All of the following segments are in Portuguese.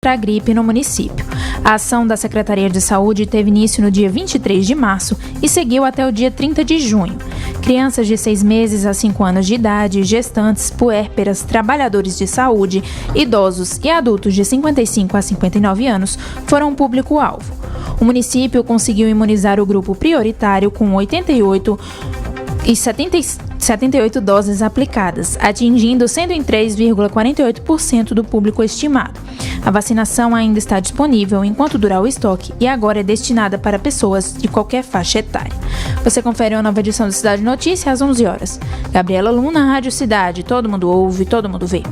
para a gripe no município. A ação da Secretaria de Saúde teve início no dia 23 de março e seguiu até o dia 30 de junho. Crianças de 6 meses a 5 anos de idade, gestantes, puérperas, trabalhadores de saúde, idosos e adultos de 55 a 59 anos foram o público-alvo. O município conseguiu imunizar o grupo prioritário com 88 e 78 doses aplicadas, atingindo 103,48% do público estimado. A vacinação ainda está disponível enquanto durar o estoque e agora é destinada para pessoas de qualquer faixa etária. Você confere uma nova edição do Cidade Notícia às 11 horas. Gabriela Luna, Rádio Cidade. Todo mundo ouve, todo mundo vê.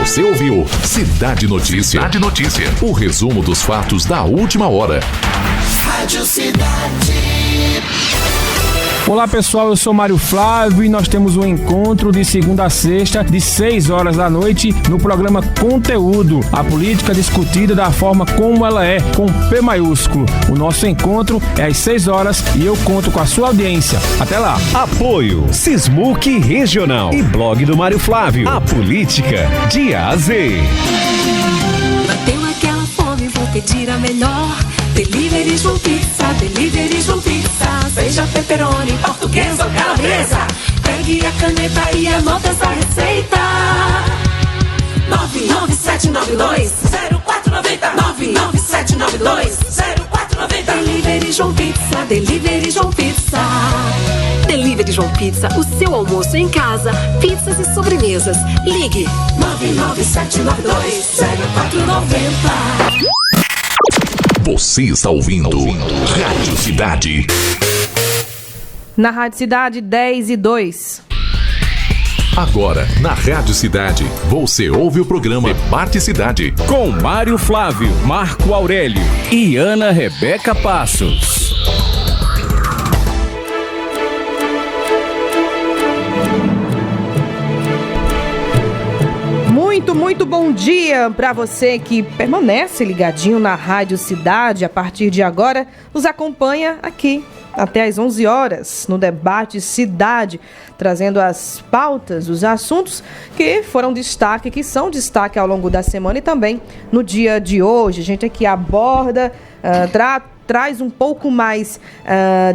Você ouviu Cidade Notícia. Cidade Notícia. O resumo dos fatos da última hora. Rádio Cidade. Olá pessoal, eu sou Mário Flávio e nós temos um encontro de segunda a sexta, de 6 horas da noite, no programa Conteúdo. A política discutida da forma como ela é, com P maiúsculo. O nosso encontro é às 6 horas e eu conto com a sua audiência. Até lá. Apoio Sismuc Regional e blog do Mário Flávio. A política de A a Z. Bateu aquela fome, vou pedir a melhor. Delivery João Pizza, Delivery João Pizza. Seja pepperoni, portuguesa ou calabresa. Pegue a caneta e anota essa receita. 99792-0490. 99792-0490. Delivery João Pizza, Delivery João Pizza. Delivery João Pizza, o seu almoço em casa. Pizzas e sobremesas. Ligue 99792-0490. Você está ouvindo Rádio Cidade. Na Rádio Cidade, 10:02. Agora, na Rádio Cidade, você ouve o programa Debate Cidade. Com Mário Flávio, Marco Aurélio e Ana Rebeca Passos. Muito bom dia para você que permanece ligadinho na Rádio Cidade. A partir de agora, nos acompanha aqui até às 11 horas no Debate Cidade, trazendo as pautas, os assuntos que foram destaque, que são destaque ao longo da semana e também no dia de hoje. A gente aqui aborda, traz um pouco mais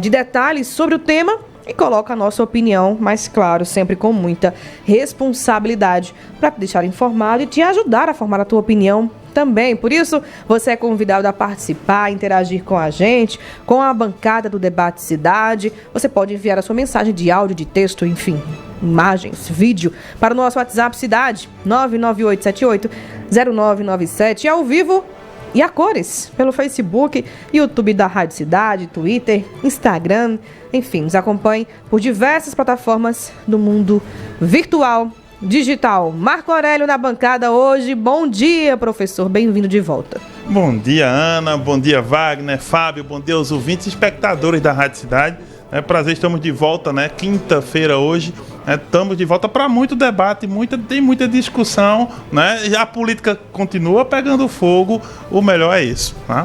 de detalhes sobre o tema e coloca a nossa opinião, mas claro, sempre com muita responsabilidade para te deixar informado e te ajudar a formar a tua opinião também. Por isso, você é convidado a participar, interagir com a gente, com a bancada do Debate Cidade. Você pode enviar a sua mensagem de áudio, de texto, enfim, imagens, vídeo, para o nosso WhatsApp Cidade, 998780997, e ao vivo e a cores, pelo Facebook, YouTube da Rádio Cidade, Twitter, Instagram, enfim, nos acompanhe por diversas plataformas do mundo virtual, digital. Marco Aurélio na bancada hoje. Bom dia, professor, bem-vindo de volta. Bom dia, Ana, bom dia, Wagner, Fábio, bom dia aos ouvintes e espectadores da Rádio Cidade. É prazer, estamos de volta, né? Quinta-feira hoje, estamos de volta para muito debate, tem muita discussão, né? E a política continua pegando fogo, o melhor é isso, tá?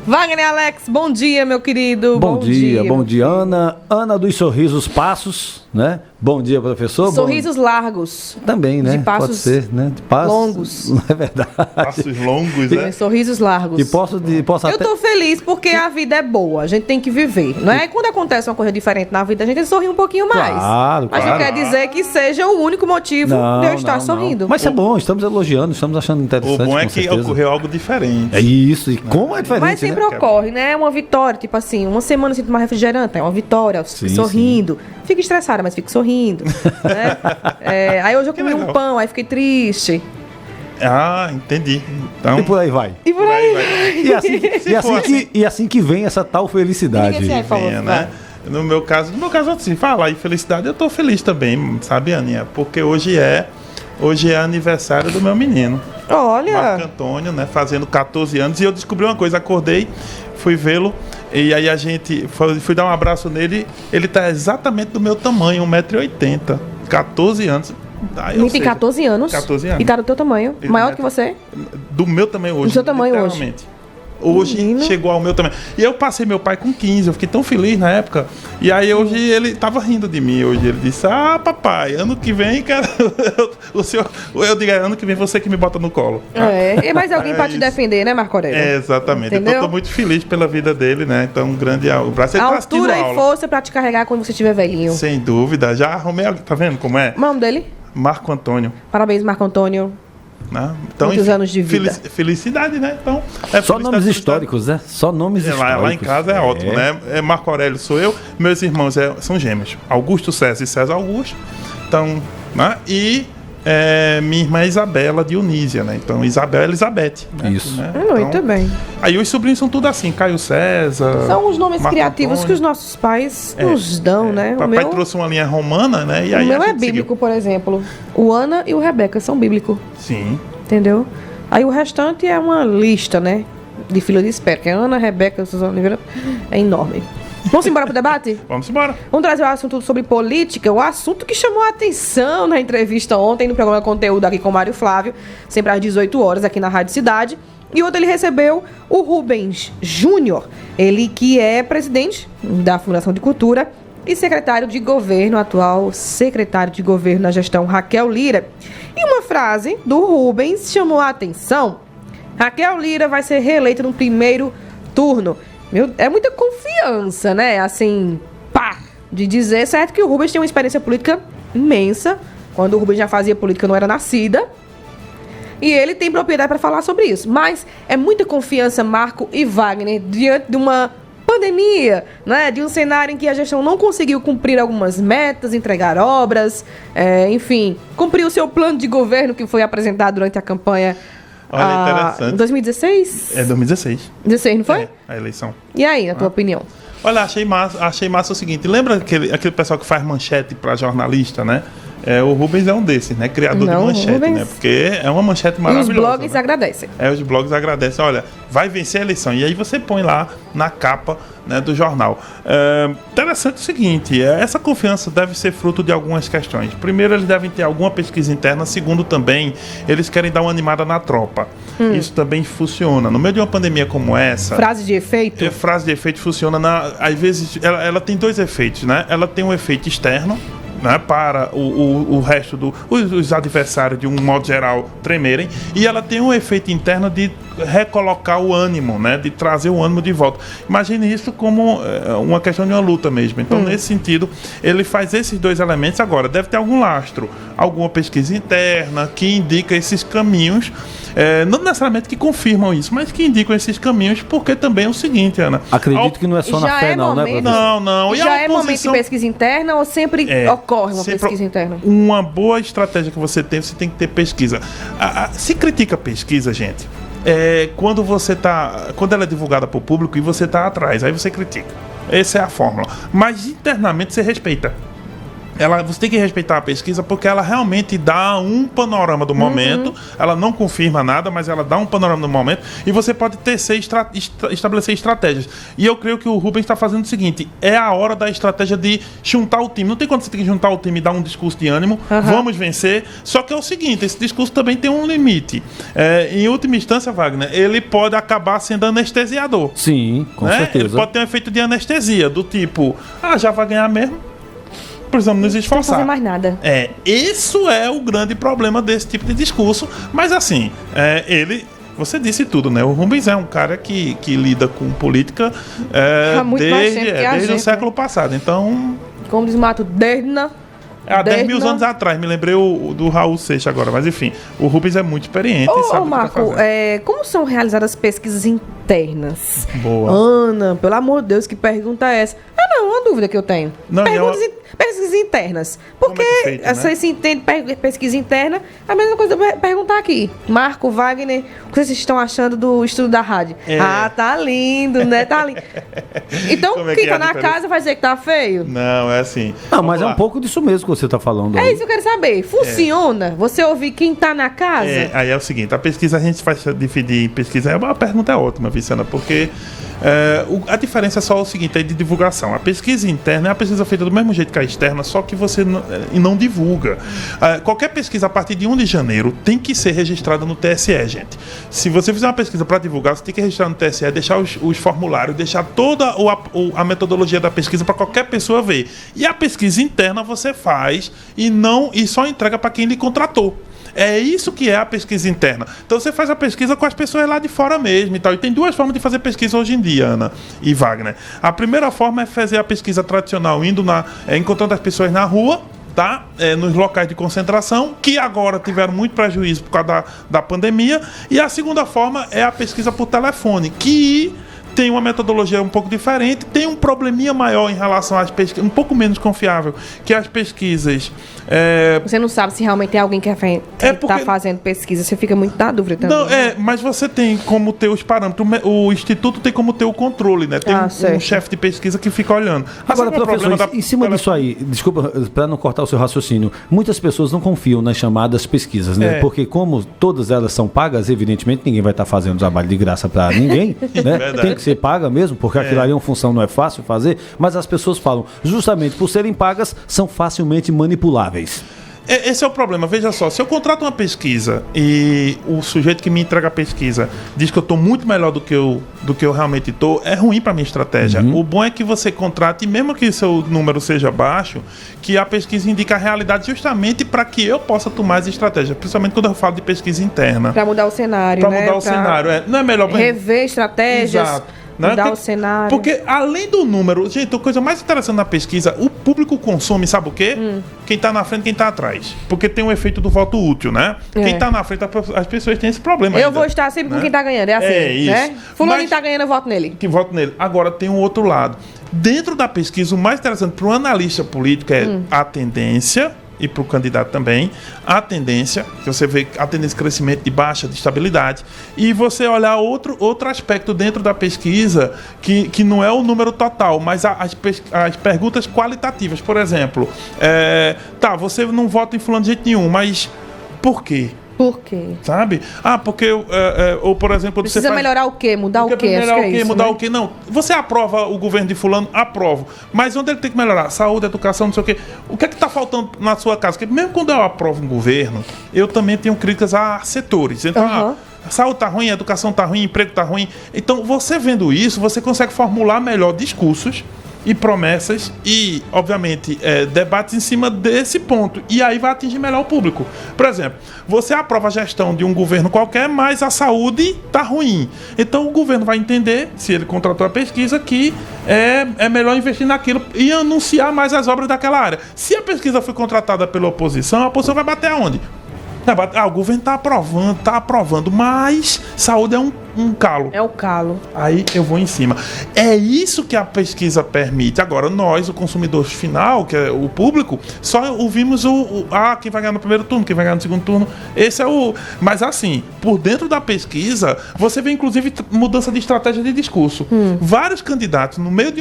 Wagner Alex, bom dia, meu querido. Bom dia, Ana dos Sorrisos Passos, né? Bom dia, professor. Sorrisos largos. Também, né? De passos pode ser, né? De passos longos. Não é verdade. Passos longos, né? Sorrisos largos. Eu tô feliz porque a vida é boa, a gente tem que viver, não é? Quando acontece uma coisa diferente na vida, a gente sorri um pouquinho mais. Claro. Mas não quer dizer que seja o único motivo de eu estar sorrindo. Mas é bom, estamos elogiando, estamos achando interessante. O bom é que ocorreu algo diferente. É isso, e como é diferente, mas sempre ocorre, né? Uma vitória, tipo assim, uma semana sem tomar refrigerante, é uma vitória, sorrindo. Fico estressada, mas fico sorrindo. Né? Aí hoje eu comi um pão, aí fiquei triste. Ah, entendi. Então... E por aí vai. E assim que vem essa tal felicidade. Né? No meu caso, assim, falar em felicidade, eu tô feliz também, sabe, Aninha? Porque hoje é aniversário do meu menino. Olha! Marco Antônio, né? Fazendo 14 anos. E eu descobri uma coisa, acordei, fui vê-lo. E aí fui dar um abraço nele. Ele tá exatamente do meu tamanho, 1,80 m. 14 anos. Tem 14 anos? 14 anos. E tá do teu tamanho? Maior do que você? Do meu tamanho hoje. Do seu tamanho hoje. Hoje Menino. chegou ao meu também. E eu passei meu pai com 15, eu fiquei tão feliz na época. E aí hoje ele tava rindo de mim. Hoje ele disse: ah, papai, ano que vem, cara, o senhor. Eu digo: ano que vem você que me bota no colo. É mais alguém pra te isso. defender, né, Marco Aurélio? É, exatamente. Entendeu? Então eu tô muito feliz pela vida dele, né? Então um grande abraço. Ele tá assistindo Altura e aula. força pra te carregar quando você estiver velhinho. Sem dúvida. Já arrumei, tá vendo como é? O nome dele? Marco Antônio. Parabéns, Marco Antônio. Né? Então, Muitos anos de vida. Felicidade, né? Então, Só felicidade, nomes históricos, né? Só nomes históricos. Lá em casa é ótimo, né? Marco Aurélio sou eu, meus irmãos são gêmeos. Augusto César e César Augusto. Então, né? E minha irmã é Isabela Dionísia, né? Então, Isabel Elizabeth. Né? Isso. Né? Muito Então, bem. aí os sobrinhos são tudo assim, Caio César. São os nomes Marco criativos Antônio. que os nossos pais nos dão, né? Papai trouxe uma linha romana, né? E o aí meu a é gente bíblico, seguiu. por exemplo. O Ana e o Rebeca são bíblicos, Sim. entendeu? Aí o restante é uma lista, né? De fila de espera, que é Ana, Rebeca, Suzana Oliveira. É enorme. Vamos embora pro debate? Vamos embora. Vamos trazer o assunto sobre política, o assunto que chamou a atenção na entrevista ontem no programa Conteúdo aqui com o Mário Flávio, sempre às 18 horas aqui na Rádio Cidade. E ontem ele recebeu o Rubens Júnior, ele que é presidente da Fundação de Cultura e secretário de governo, atual secretário de governo na gestão Raquel Lira. E uma frase do Rubens chamou a atenção. Raquel Lira vai ser reeleita no primeiro turno. É muita confiança, né? Assim, pá, de dizer, certo que o Rubens tem uma experiência política imensa. Quando o Rubens já fazia política, não era nascida. E ele tem propriedade para falar sobre isso. Mas é muita confiança, Marco e Wagner, diante de uma pandemia, né? De um cenário em que a gestão não conseguiu cumprir algumas metas, entregar obras, enfim, cumprir o seu plano de governo que foi apresentado durante a campanha. Olha, interessante. Em 2016? É 2016. 16, não foi? É, a eleição. E aí, na tua opinião? Olha, achei massa o seguinte. Lembra aquele pessoal que faz manchete para jornalista, né? O Rubens é um desses, né? Criador de manchete, Rubens... né? Porque é uma manchete E maravilhosa. os blogs né? agradecem. Os blogs agradecem. Olha, vai vencer a eleição. E aí você põe lá na capa, né, do jornal. Interessante o seguinte, essa confiança deve ser fruto de algumas questões. Primeiro, eles devem ter alguma pesquisa interna. Segundo, também, eles querem dar uma animada na tropa. Isso também funciona. No meio de uma pandemia como essa... Frase de efeito? Frase de efeito funciona, às vezes, ela tem dois efeitos, né? Ela tem um efeito externo, né, para o resto os adversários, de um modo geral, tremerem. E ela tem um efeito interno de recolocar o ânimo, né, de trazer o ânimo de volta. Imagine isso como uma questão de uma luta mesmo. Então, nesse sentido, ele faz esses dois elementos. Agora, deve ter algum lastro, alguma pesquisa interna que indica esses caminhos, não necessariamente que confirmam isso, mas que indicam esses caminhos, porque também é o seguinte, Ana. Acredito que não é só na fé, não, né, professor? Não. E já a é momento de pesquisa interna ou sempre ocorre uma pesquisa interna? Uma boa estratégia que você tem que ter pesquisa. Se critica a pesquisa, gente, quando ela é divulgada para o público e você está atrás, aí você critica. Essa é a fórmula. Mas internamente você respeita. Você tem que respeitar a pesquisa porque ela realmente dá um panorama do momento. Ela não confirma nada, mas ela dá um panorama do momento e você pode estabelecer estratégias. E eu creio que o Rubens está fazendo o seguinte: é a hora da estratégia de juntar o time. Não tem quando você tem que juntar o time e dar um discurso de ânimo, vamos vencer. Só que é o seguinte, esse discurso também tem um limite. Em última instância, Wagner, ele pode acabar sendo anestesiador. Sim, com certeza. Ele pode ter um efeito de anestesia, do tipo, já vai ganhar mesmo, precisamos nos esforçar. Não fazer mais nada. Isso é o grande problema desse tipo de discurso. Mas assim, você disse tudo, né? O Rubens é um cara que lida com política há muito mais tempo que a desde gente, o século passado. Então, como diz Mato, há 10 mil anos atrás. Me lembrei do Raul Seixas agora. Mas enfim, o Rubens é muito experiente e sabe Marco, o que tá fazendo. como são realizadas pesquisas internas? Boa. Ana, pelo amor de Deus, que pergunta é essa? Não, uma dúvida que eu tenho. Não, Pesquisas internas. Porque feito, né? você se entende pesquisa interna, a mesma coisa perguntar aqui. Marco, Wagner, o que vocês estão achando do estudo da rádio? Tá lindo, né? Tá lindo. Então, quem tá na casa vai dizer que tá feio? Não, é assim. Não, mas é um pouco disso mesmo que você tá falando. É isso que eu quero saber. Funciona? Você ouvir quem tá na casa? Aí é o seguinte, a pesquisa, a gente faz dividir em pesquisa. A pergunta é ótima, Vicena, porque A diferença é só o seguinte, aí de divulgação. A pesquisa interna é a pesquisa feita do mesmo jeito que a externa, só que você não divulga. Qualquer pesquisa a partir de 1 de janeiro tem que ser registrada no TSE, gente. Se você fizer uma pesquisa para divulgar, você tem que registrar no TSE, deixar os formulários, deixar toda a metodologia da pesquisa para qualquer pessoa ver. E a pesquisa interna você faz e só entrega para quem lhe contratou. É isso que é a pesquisa interna. Então você faz a pesquisa com as pessoas lá de fora mesmo e tal. E tem 2 formas de fazer pesquisa hoje em dia, Ana e Wagner. A primeira forma é fazer a pesquisa tradicional, encontrando as pessoas na rua, tá? Nos locais de concentração, que agora tiveram muito prejuízo por causa da pandemia. E a segunda forma é a pesquisa por telefone, que tem uma metodologia um pouco diferente, tem um probleminha maior em relação às pesquisas, um pouco menos confiável, que as pesquisas... Você não sabe se realmente tem alguém que está fazendo pesquisa, você fica muito na dúvida também. Não, mas você tem como ter os parâmetros, o Instituto tem como ter o controle, né? Tem um chefe de pesquisa que fica olhando. Agora, professor, em cima disso aí, desculpa, para não cortar o seu raciocínio, muitas pessoas não confiam nas chamadas pesquisas, né? Porque como todas elas são pagas, evidentemente ninguém vai estar fazendo trabalho de graça para ninguém, né? Tem que ser paga mesmo, porque aquilo ali é uma função, não é fácil fazer, mas as pessoas falam, justamente por serem pagas, são facilmente manipuláveis. Esse é o problema, veja só, se eu contrato uma pesquisa e o sujeito que me entrega a pesquisa diz que eu estou muito melhor do que eu realmente estou, é ruim para minha estratégia. O bom é que você contrate, e mesmo que seu número seja baixo, que a pesquisa indica a realidade justamente para que eu possa tomar as estratégias, principalmente quando eu falo de pesquisa interna. Para mudar o cenário, Para mudar o cenário, não é melhor... Rever estratégias... Exato. Mudar o cenário. Porque além do número, gente, a coisa mais interessante na pesquisa, o público consome, sabe o quê? Quem tá na frente, quem tá atrás. Porque tem um efeito do voto útil, né? Quem tá na frente, as pessoas têm esse problema. Eu vou estar sempre com quem tá ganhando, é assim, isso. Né? Fulano tá ganhando, eu voto nele. Que voto nele. Agora tem um outro lado. Dentro da pesquisa, o mais interessante para o analista político é a tendência, e para o candidato também, a tendência, que você vê a tendência de crescimento, de baixa, de estabilidade, e você olhar outro aspecto dentro da pesquisa, que não é o número total, mas as perguntas qualitativas. Por exemplo, você não vota em fulano de jeito nenhum, mas por quê? Por quê? Sabe? Porque... ou, por exemplo... Precisa melhorar o quê? Mudar o quê? Melhorar o quê? Isso, mudar né? o quê? Não. Você aprova o governo de fulano? Aprovo. Mas onde ele tem que melhorar? Saúde, educação, não sei o quê. O que é que está faltando na sua casa? Porque mesmo quando eu aprovo um governo, eu também tenho críticas a setores. Então, saúde tá ruim, educação tá ruim, emprego tá ruim. Então, você vendo isso, você consegue formular melhor discursos e promessas e, obviamente, debates em cima desse ponto. E aí vai atingir melhor o público. Por exemplo, você aprova a gestão de um governo qualquer, mas a saúde tá ruim. Então o governo vai entender, se ele contratou a pesquisa, que é melhor investir naquilo e anunciar mais as obras daquela área. Se a pesquisa foi contratada pela oposição, a oposição vai bater aonde? O governo tá aprovando, mas saúde é um calo. É o calo. Aí eu vou em cima. É isso que a pesquisa permite. Agora, nós, o consumidor final, que é o público, só ouvimos quem vai ganhar no primeiro turno, quem vai ganhar no segundo turno. Esse é o... Mas assim, por dentro da pesquisa, você vê inclusive mudança de estratégia de discurso. Vários candidatos, no meio de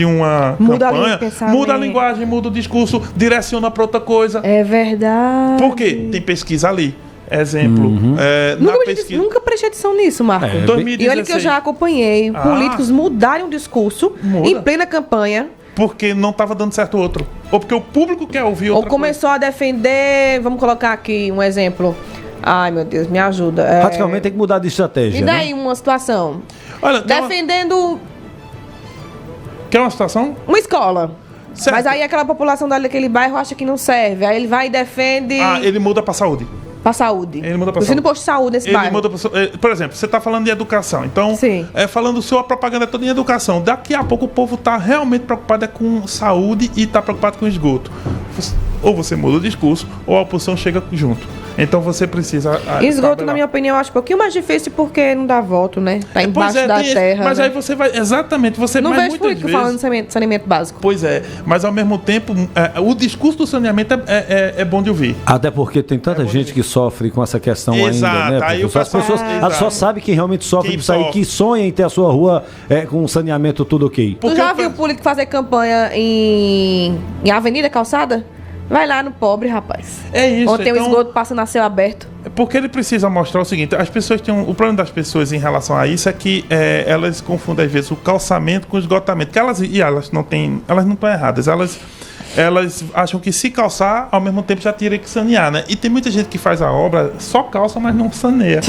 uma campanha, muda a linguagem, muda o discurso, direciona para outra coisa. É verdade. Por quê? Tem pesquisa ali. Exemplo, nunca prestei atenção nisso, Marco. 2016. E olha que eu já acompanhei políticos mudarem o discurso em plena campanha. Porque não estava dando certo outro. Ou porque o público quer ouvir outra Ou começou a defender, vamos colocar aqui um exemplo. Ai, meu Deus, me ajuda. Praticamente tem que mudar de estratégia. E daí uma situação? Olha, defendendo... Quer uma situação? Uma escola. Certo. Mas aí aquela população daquele bairro acha que não serve. Aí ele vai e defende... ele muda para saúde. Para saúde. Ele muda para saúde. No posto de saúde nesse bairro. Por exemplo, você está falando de educação. Então, falando sua propaganda toda em educação. Daqui a pouco o povo está realmente preocupado com saúde e está preocupado com esgoto. Ou você muda o discurso, ou a oposição chega junto. Então você precisa... Esgoto, na minha opinião, eu acho um pouquinho mais difícil porque não dá voto, né? Tá embaixo da terra. Mas aí você vai... Exatamente. Você não vejo político vezes, falando de saneamento básico. Pois é. Mas ao mesmo tempo, o discurso do saneamento é bom de ouvir. Até porque tem tanta gente que sofre com essa questão ainda, né? Aí as pessoas só sabem quem realmente sofre disso aí, que sonha em ter a sua rua com saneamento tudo ok. Tu já viu o político fazer campanha em avenida, calçada? Vai lá no pobre, rapaz. É isso. Onde tem o esgoto passando a céu aberto. Porque ele precisa mostrar o seguinte, as pessoas têm o problema das pessoas em relação a isso é que elas confundem às vezes o calçamento com o esgotamento. Que elas não estão erradas, elas acham que se calçar, ao mesmo tempo já teria que sanear, né? E tem muita gente que faz a obra, só calça, mas não saneia.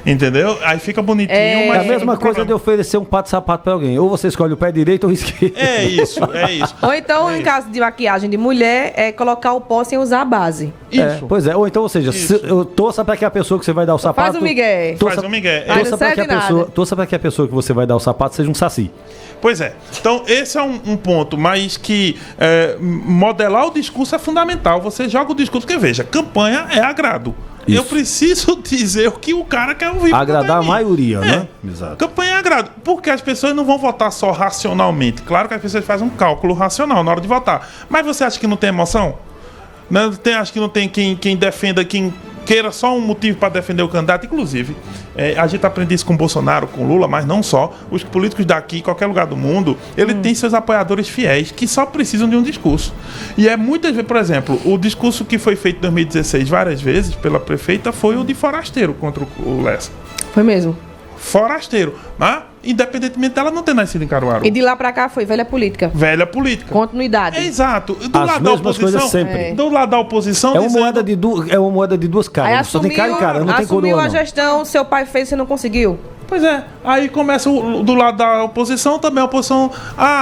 Entendeu? Aí fica bonitinho, mas... É a mesma coisa de oferecer um par de sapato pra alguém. Ou você escolhe o pé direito ou o esquerdo. É isso. Ou então, em caso de maquiagem de mulher, colocar o pó sem usar a base. Isso. Pois é. Ou então, ou seja, eu torça pra que a pessoa que você vai dar o sapato... Faz o migué. Faz o migué. Torça pra que a pessoa que você vai dar o sapato seja um saci. Pois é. Então, esse é um ponto, mas que modelar o discurso é fundamental. Você joga o discurso, porque veja, campanha é agrado. Isso. Eu preciso dizer o que o cara quer ouvir. Agradar a maioria, né? Exato. Campanha é agrado. Porque as pessoas não vão votar só racionalmente. Claro que as pessoas fazem um cálculo racional na hora de votar. Mas você acha que não tem emoção? Acho que não tem quem defenda, quem queira só um motivo para defender o candidato. Inclusive, a gente aprende isso com Bolsonaro, com Lula, mas não só. Os políticos daqui, qualquer lugar do mundo, ele tem seus apoiadores fiéis que só precisam de um discurso. E muitas vezes, por exemplo, o discurso que foi feito em 2016 várias vezes pela prefeita foi o de Forasteiro contra o Lessa. Foi mesmo. Forasteiro, né? Independentemente dela não ter nascido em Caruaru. E de lá pra cá foi velha política. Velha política. Continuidade. Exato. Do As lado da mesmas oposição, coisas sempre. Do lado da oposição, É uma moeda de duas caras. Aí Só tem cara e cara, não tem assumiu coroa, a gestão, seu pai fez e você não conseguiu. Pois é, aí começa do lado da oposição também, a oposição,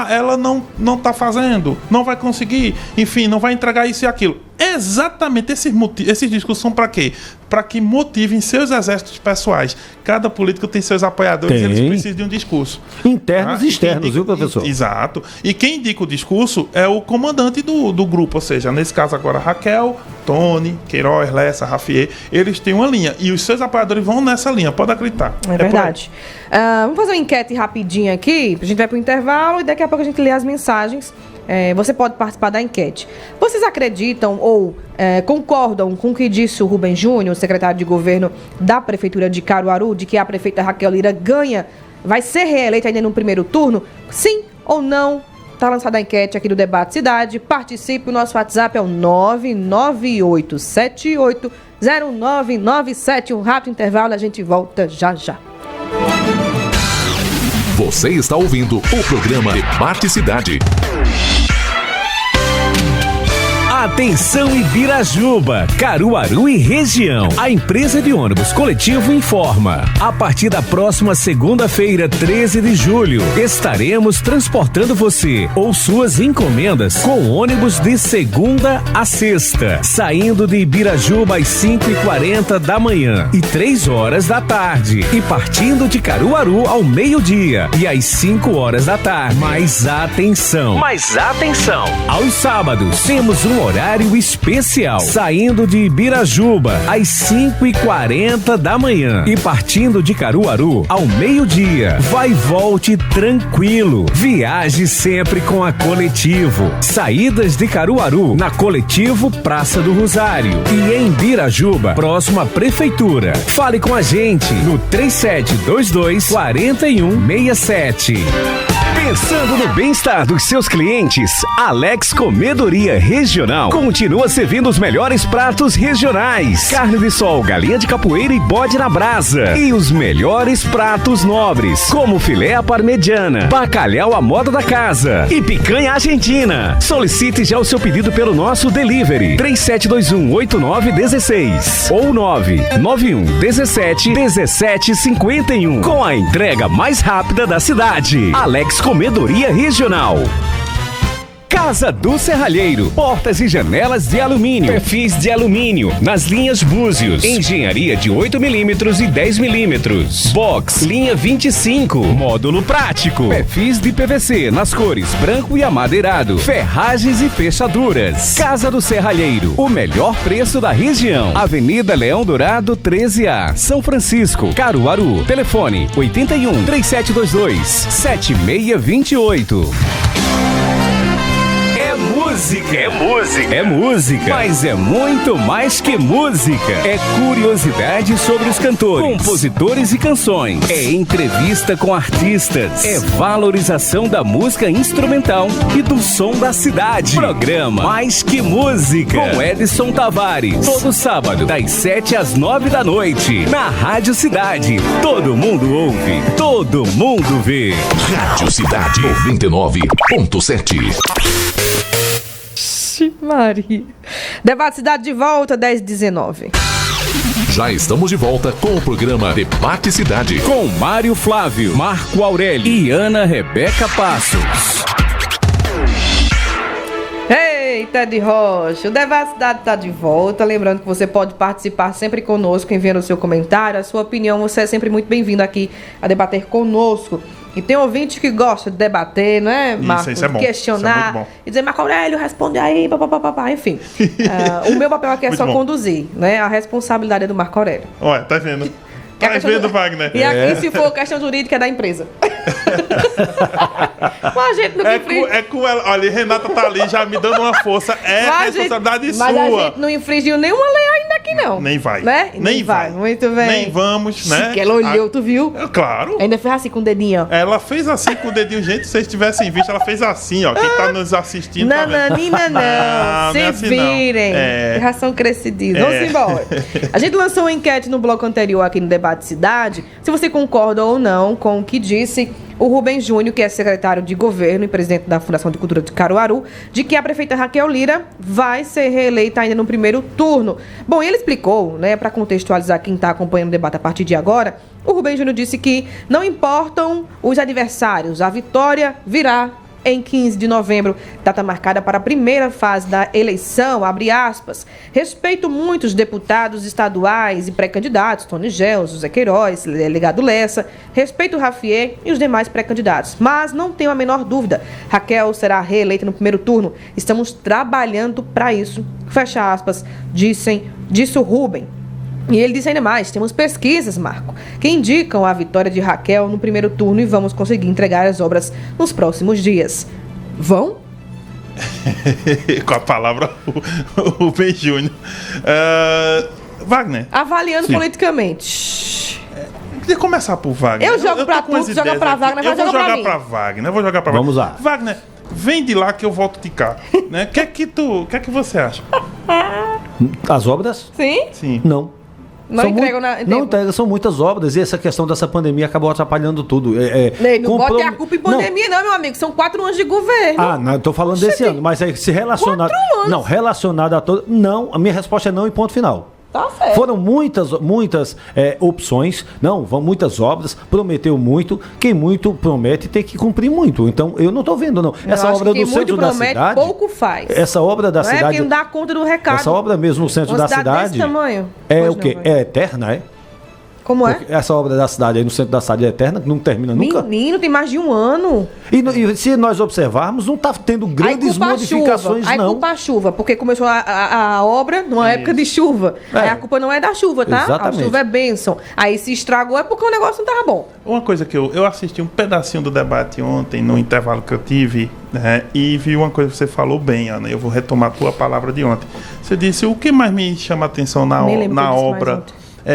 ela não tá fazendo, não vai conseguir, enfim, não vai entregar isso e aquilo. Exatamente, esses discursos são para quê? Para que motivem seus exércitos pessoais. Cada político tem seus apoiadores, eles precisam de um discurso. Internos e externos, viu, professor? Exato. E quem indica o discurso é o comandante do grupo, ou seja, nesse caso agora Raquel, Tony, Queiroz, Lessa, Rafier, eles têm uma linha. E os seus apoiadores vão nessa linha, pode acreditar. É verdade. Vamos fazer uma enquete rapidinha aqui, a gente vai pro intervalo e daqui a pouco a gente lê as mensagens. Você pode participar da enquete. Vocês acreditam ou concordam com o que disse o Rubem Júnior, secretário de governo da Prefeitura de Caruaru, de que a prefeita Raquel Lira vai ser reeleita ainda no primeiro turno? Sim ou não? Está lançada a enquete aqui do Debate Cidade. Participe, o nosso WhatsApp é o 998780997. Um rápido intervalo, a gente volta já já. Você está ouvindo o programa Debate Cidade. Atenção Ibirajuba, Caruaru e região. A empresa de ônibus coletivo informa. A partir da próxima segunda-feira, 13 de julho, estaremos transportando você ou suas encomendas com ônibus de segunda a sexta, saindo de Ibirajuba às 5h40 da manhã e 3 horas da tarde e partindo de Caruaru ao meio-dia e às 5 horas da tarde. Mas atenção! Aos sábados, temos um horário especial, saindo de Ibirajuba às 5h40 da manhã e partindo de Caruaru ao meio-dia. Vai e volte tranquilo. Viaje sempre com a Coletivo. Saídas de Caruaru na Coletivo Praça do Rosário e em Ibirajuba, próximo à Prefeitura. Fale com a gente no 3722-4167. Pensando no bem-estar dos seus clientes, Alex Comedoria Regional continua servindo os melhores pratos regionais: carne de sol, galinha de capoeira e bode na brasa. E os melhores pratos nobres, como filé à parmegiana, bacalhau à moda da casa e picanha argentina. Solicite já o seu pedido pelo nosso delivery 3721-8916 ou 991-17-1751, com a entrega mais rápida da cidade. Alex Comedoria Regional. Casa do Serralheiro, portas e janelas de alumínio, perfis de alumínio, nas linhas Búzios, engenharia de 8mm e 10mm, box, linha 25, módulo prático, perfis de PVC nas cores branco e amadeirado, ferragens e fechaduras. Casa do Serralheiro, o melhor preço da região. Avenida Leão Dourado 13A, São Francisco, Caruaru. Telefone 81-3722-7628. música. É música. Mas é muito mais que música. É curiosidade sobre os cantores, compositores e canções. É entrevista com artistas. É valorização da música instrumental e do som da cidade. Programa Mais Que Música com Edson Tavares. Todo sábado, das 7 às 9 da noite. Na Rádio Cidade. Todo mundo ouve. Todo mundo vê. Rádio Cidade 99.7. Maria. Debate Cidade de volta, 10h19. Já estamos de volta com o programa Debate Cidade. Com Mário Flávio, Marco Aurélio e Ana Rebeca Passos. Eita de Rocha, o Debate Cidade está de volta. Lembrando que você pode participar sempre conosco, enviando o seu comentário, a sua opinião. Você é sempre muito bem-vindo aqui a debater conosco. E tem ouvinte que gosta de debater, não é, Marcos? Isso é bom. Questionar Isso é e dizer, Marco Aurélio, responde aí, papapá, enfim. O meu papel aqui é só conduzir, né? A responsabilidade é do Marco Aurélio. Olha, tá vendo? Tá vendo, Wagner? E aqui, se for questão jurídica, é da empresa. Mas a gente não infringe. É com ela. Olha, Renata tá ali já me dando uma força. Responsabilidade sua. Mas a gente não infringiu nenhuma lei ainda aqui, não. Nem vai. Né? Nem vai. Muito bem. Nem vamos, né? Que ela olhou, tu viu? Claro. Ainda fez assim com o dedinho, ó. Ela fez assim com o dedinho. Gente, se vocês tivessem visto, ela fez assim, ó. Quem tá nos assistindo tá vendo. Não. Se assim virem. Não. Já são crescidinhos. Vamos embora. A gente lançou uma enquete no bloco anterior aqui no Debate Cidade. Se você concorda ou não com o que disse o Rubem Júnior, que é secretário de governo e presidente da Fundação de Cultura de Caruaru, de que a prefeita Raquel Lira vai ser reeleita ainda no primeiro turno. Bom, ele explicou, né, para contextualizar quem está acompanhando o debate a partir de agora, o Rubem Júnior disse que não importam os adversários, a vitória virá em 15 de novembro, data marcada para a primeira fase da eleição, abre aspas. Respeito muitos deputados estaduais e pré-candidatos, Tony Gels, José Queiroz, delegado Lessa, respeito Rafier e os demais pré-candidatos, mas não tenho a menor dúvida, Raquel será reeleita no primeiro turno, estamos trabalhando para isso, fecha aspas, disse o Rubem. E ele disse ainda mais, temos pesquisas, Marco, que indicam a vitória de Raquel no primeiro turno e vamos conseguir entregar as obras nos próximos dias. Vão? Com a palavra o Rubem Júnior. Wagner. Avaliando politicamente. Queria começar por Wagner. Eu jogo pra tu, joga pra Wagner, mas joga pra mim. Eu vou jogar pra Wagner. Vamos lá. Wagner, vem de lá que eu volto de cá. Né? O que é que você acha? As obras? Sim? Sim. Não. Não entregam na Não entrega, são muitas obras e essa questão dessa pandemia acabou atrapalhando tudo. Não bote a culpa em pandemia, não, meu amigo. São 4 anos de governo. Ah, não, eu tô falando desse ano, mas aí se relacionado. 4 anos. Não, relacionado a todo. Não, a minha resposta é não e ponto final. Tá certo. Foram muitas opções, vão muitas obras, prometeu muito, quem muito promete tem que cumprir muito. Então, eu não estou vendo, não. Essa obra do centro da cidade, pouco faz. Essa obra da cidade, é porque não dá conta do recado. Essa obra mesmo no centro da cidade, desse tamanho? é o quê? É eterna, é? Como é? Porque essa obra da cidade aí no centro da cidade é eterna, não termina nunca. Menino, tem mais de um ano. E se nós observarmos, não está tendo grandes modificações, aí não. Aí culpa a chuva, porque começou a obra numa época de chuva. Aí a culpa não é da chuva, tá? Exatamente. A chuva é bênção. Aí se estragou é porque o negócio não estava bom. Uma coisa que eu assisti um pedacinho do debate ontem, no intervalo que eu tive, né, e vi uma coisa que você falou bem, Ana. Eu vou retomar a tua palavra de ontem. Você disse, o que mais me chama a atenção na obra...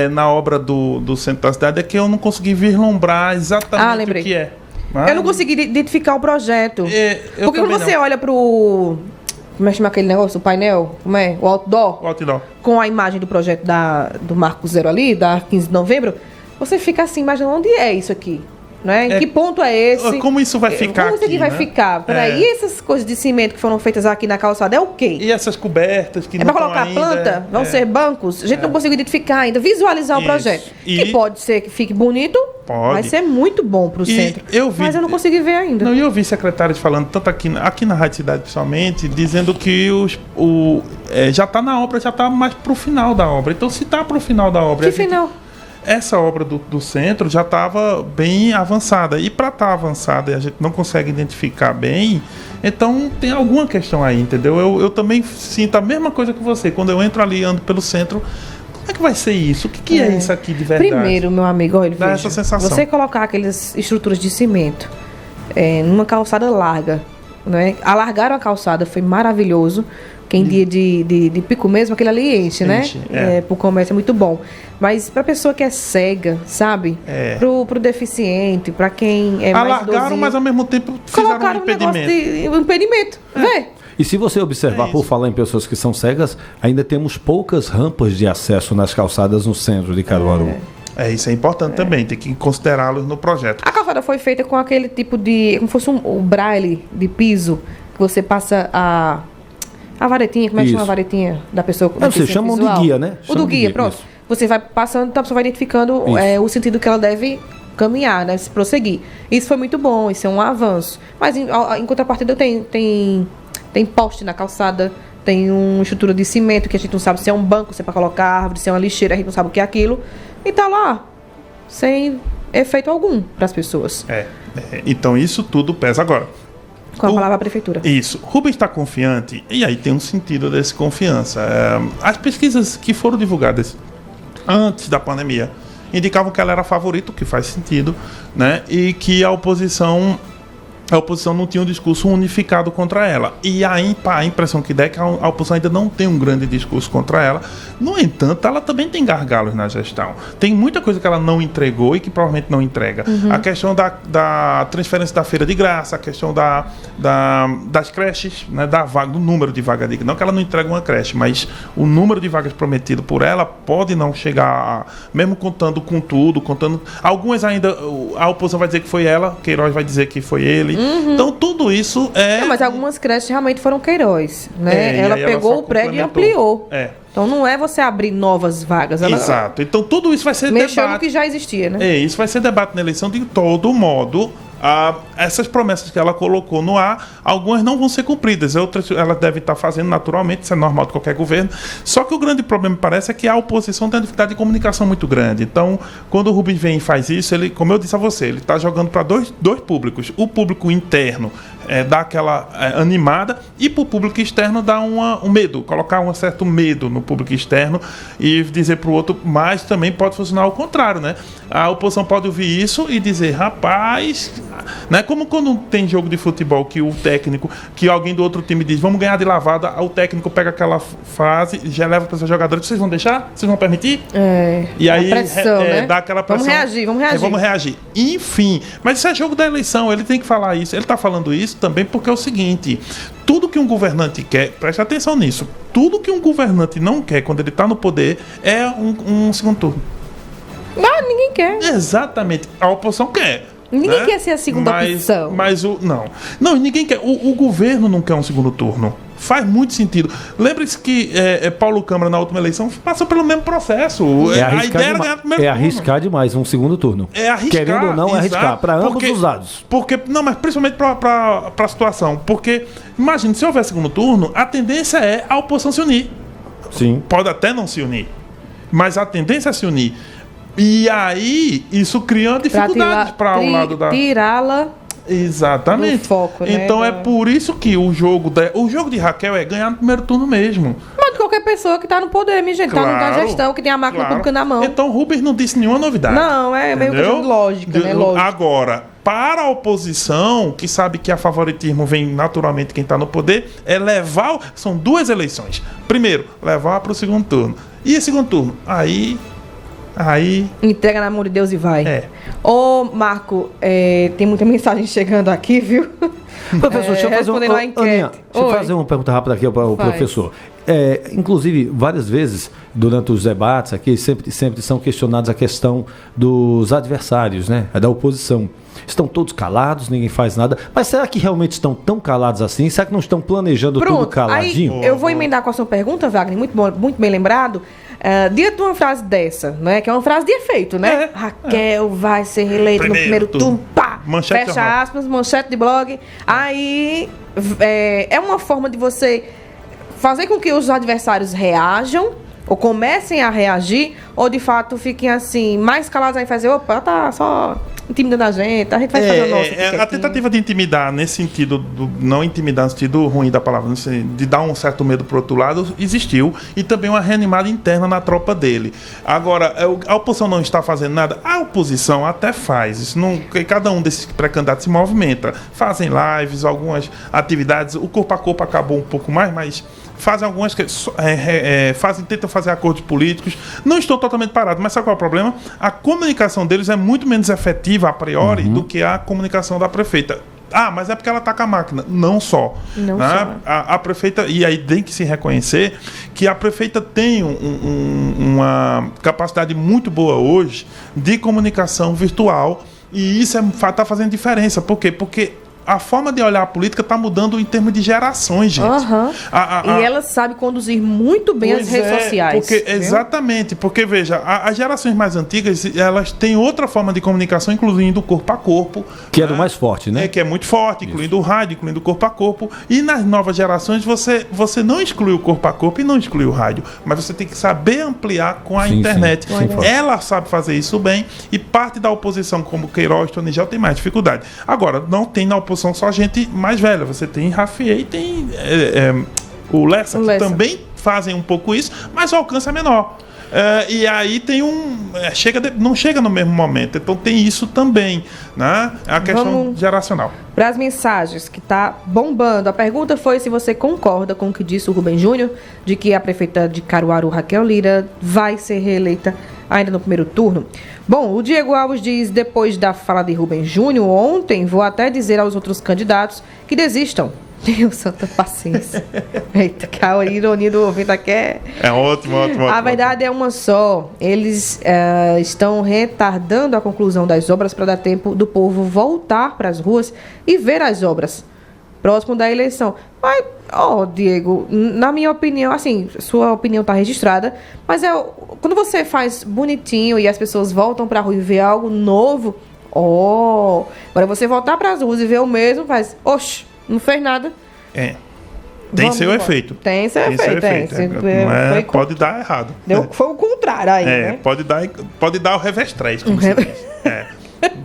na obra do centro da cidade é que eu não consegui vislumbrar exatamente o que é. Mas... Eu não consegui identificar o projeto. Porque quando você olha pro... Como é que chama aquele negócio? O painel? Como é? O outdoor? O outdoor. Com a imagem do projeto do Marco Zero ali, da 15 de novembro, você fica assim, imaginando onde é isso aqui? Né? Em que ponto é esse? Como isso vai ficar Como isso aqui vai ficar? Peraí, e essas coisas de cimento que foram feitas aqui na calçada é o quê? E essas cobertas que não estão ainda... É para colocar planta? Vão ser bancos? A gente não conseguiu identificar ainda, visualizar o projeto. Que pode ser que fique bonito, vai ser muito bom para o centro. Mas eu não consegui ver ainda. Não, eu vi secretários falando, tanto aqui na Rádio Cidade principalmente, dizendo que já está na obra, já está mais para o final da obra. Então, se está para o final da obra... Que final? Essa obra do centro já estava bem avançada. E para estar avançada e a gente não consegue identificar bem, então tem alguma questão aí, entendeu? Eu também sinto a mesma coisa que você. Quando eu entro ali, ando pelo centro, como é que vai ser isso? O que é isso aqui de verdade? Primeiro, meu amigo, olha, dá essa sensação. Você colocar aquelas estruturas de cimento numa calçada larga, né? Alargaram a calçada, foi maravilhoso. Que em dia de pico mesmo, aquele ali enche, né? Pro comércio é muito bom. Mas pra pessoa que é cega, sabe? Pro deficiente, pra quem é mais idosinho. Alargaram, mas ao mesmo tempo fizeram um impedimento. Vê? E se você observar, por falar em pessoas que são cegas, ainda temos poucas rampas de acesso nas calçadas no centro de Caruaru. Isso é importante também, tem que considerá-los no projeto. A calçada foi feita com aquele tipo de... como fosse um braille de piso, que você passa a varetinha, como é que chama a varetinha da pessoa? Vocês chamam de guia, né? O do guia, pronto. Isso. Você vai passando, então a pessoa vai identificando o sentido que ela deve caminhar, né? Se prosseguir. Isso foi muito bom, isso é um avanço. Mas em contrapartida tem poste na calçada, tem uma estrutura de cimento que a gente não sabe se é um banco, se é para colocar árvore, se é uma lixeira, a gente não sabe o que é aquilo. E tá lá, sem efeito algum para as pessoas. Então isso tudo pesa agora. Com a palavra prefeitura. Isso. Rubens está confiante, e aí tem um sentido desse confiança. As pesquisas que foram divulgadas antes da pandemia indicavam que ela era a favorita, o que faz sentido, né? E que a oposição não tinha um discurso unificado contra ela. E a impressão que dá é que a oposição ainda não tem um grande discurso contra ela. No entanto, ela também tem gargalos na gestão. Tem muita coisa que ela não entregou e que provavelmente não entrega. A questão da transferência da feira de graça, a questão das creches, né, do número de vagas. Não que ela não entregue uma creche, mas o número de vagas prometido por ela pode não chegar, mesmo contando com tudo, algumas ainda, a oposição vai dizer que foi ela, Queiroz vai dizer que foi ele. Então tudo isso mas algumas creches realmente foram Queiroz, né? Ela pegou o prédio e ampliou. Então não é você abrir novas vagas. Exato. Então tudo isso vai ser debate. Mexeu no que já existia, né? Isso vai ser debate na eleição de todo modo. Essas promessas que ela colocou no ar, algumas não vão ser cumpridas, outras ela deve estar fazendo naturalmente, isso é normal de qualquer governo. Só que o grande problema, parece, é que a oposição tem uma dificuldade de comunicação muito grande. Então, quando o Rubens vem e faz isso, ele, como eu disse a você, ele está jogando para dois públicos. O público interno dá aquela animada, e para o público externo dá um medo, colocar um certo medo no público externo e dizer para o outro, mas também pode funcionar ao contrário, né? A oposição pode ouvir isso e dizer, rapaz, né? Como quando tem jogo de futebol que o técnico, que alguém do outro time diz, vamos ganhar de lavada, o técnico pega aquela frase, já leva para os jogadores, vocês vão deixar? Vocês vão permitir? E aí pressão, né? Dá aquela pressão. Vamos reagir. Enfim, mas isso é jogo da eleição, ele tem que falar isso. Ele está falando isso também porque é o seguinte, tudo que um governante quer, preste atenção nisso, tudo que um governante não quer quando ele está no poder é um segundo turno. Não, ninguém quer. Exatamente, a oposição quer. Ninguém quer ser a segunda opção. Mas não, ninguém quer. O governo não quer um segundo turno. Faz muito sentido. Lembre-se que Paulo Câmara, na última eleição, passou pelo mesmo processo. A ideia era ganhar o primeiro turno. Arriscar demais um segundo turno. Querendo ou não, arriscar. Para ambos os lados. Não, mas principalmente para a situação. Porque, imagine, se houver segundo turno, a tendência é a oposição se unir. Sim. Pode até não se unir. Mas a tendência é se unir. E aí, isso cria dificuldades para o lado da... Tirá-la... Exatamente. Do foco, né? Então é por isso que o jogo de Raquel é ganhar no primeiro turno mesmo. Mas de qualquer pessoa que tá no poder, minha gente, tá na gestão, que tem a máquina pública na mão. Então Rubens não disse nenhuma novidade. Não, é meio questão de lógica, né? Lógico. Agora, para a oposição, que sabe que a favoritismo vem naturalmente quem tá no poder, é levar... São duas eleições. Primeiro, levar para o segundo turno. E o segundo turno? Aí... Entrega na mão de Deus e vai. Ô, Marco, tem muita mensagem chegando aqui, viu? Professor, deixa eu fazer uma pergunta rápida aqui para o professor. Inclusive, várias vezes, durante os debates aqui, sempre são questionados a questão dos adversários, né? Da oposição. Estão todos calados, ninguém faz nada. Mas será que realmente estão tão calados assim? Será que não estão planejando tudo caladinho? Aí, eu vou emendar com a sua pergunta, Wagner, muito bem lembrado. Diante de uma frase dessa, né? Que é uma frase de efeito, né? Raquel vai ser reeleita no primeiro turno. Pá! Manchete fecha aspas, manchete de blog. Aí é uma forma de você fazer com que os adversários reajam, ou comecem a reagir, ou de fato fiquem assim, mais calados aí, fazer, opa, tá só intimidando a gente vai fazer o nosso. A tentativa de intimidar nesse sentido, não intimidar no sentido ruim da palavra, de dar um certo medo pro outro lado, existiu, e também uma reanimada interna na tropa dele. Agora, a oposição não está fazendo nada? A oposição até faz, isso não, cada um desses pré-candidatos se movimenta, fazem lives, algumas atividades, o corpo a corpo acabou um pouco mais, mas fazem algumas tentam fazer acordos políticos, não estão totalmente parados, mas sabe qual é o problema? A comunicação deles é muito menos efetiva a priori do que a comunicação da prefeita. Mas é porque ela está com a máquina. Não só. Não só. A prefeita, e aí tem que se reconhecer que a prefeita tem uma capacidade muito boa hoje de comunicação virtual, e isso está fazendo diferença. Por quê? Porque a forma de olhar a política está mudando em termos de gerações, gente. E ela sabe conduzir muito bem as redes sociais. Exatamente, porque veja, as gerações mais antigas, elas têm outra forma de comunicação, incluindo o corpo a corpo. Que é do mais forte, né? Que é muito forte, incluindo o rádio, incluindo o corpo a corpo. E nas novas gerações, você não exclui o corpo a corpo e não exclui o rádio, mas você tem que saber ampliar com a internet. Sim, ela sabe fazer isso bem, e parte da oposição, como Queiroz, Tony Gel, tem mais dificuldade. Agora, não tem na oposição só gente mais velha. Você tem Rafier e tem o Lessa, que também fazem um pouco isso, mas o alcance é menor. E aí tem não chega no mesmo momento. Então tem isso também, né? A questão geracional. Para as mensagens que tá bombando, a pergunta foi se você concorda com o que disse o Rubem Júnior, de que a prefeita de Caruaru, Raquel Lira, vai ser reeleita ainda no primeiro turno. Bom, o Diego Alves diz, depois da fala de Rubem Júnior ontem, vou até dizer aos outros candidatos que desistam. Deus, santa paciência. Eita, que a ironia do ouvinte aqui é ótimo. A verdade é uma só. Eles estão retardando a conclusão das obras para dar tempo do povo voltar para as ruas e ver as obras próximo da eleição. Mas, Diego, na minha opinião, assim, sua opinião está registrada, mas quando você faz bonitinho e as pessoas voltam para a rua e vê algo novo, agora você voltar para as ruas e ver o mesmo, não fez nada. Tem seu efeito. Tem seu efeito. Pode dar errado. Foi o contrário aí, né? Pode dar o revés 3, como se diz.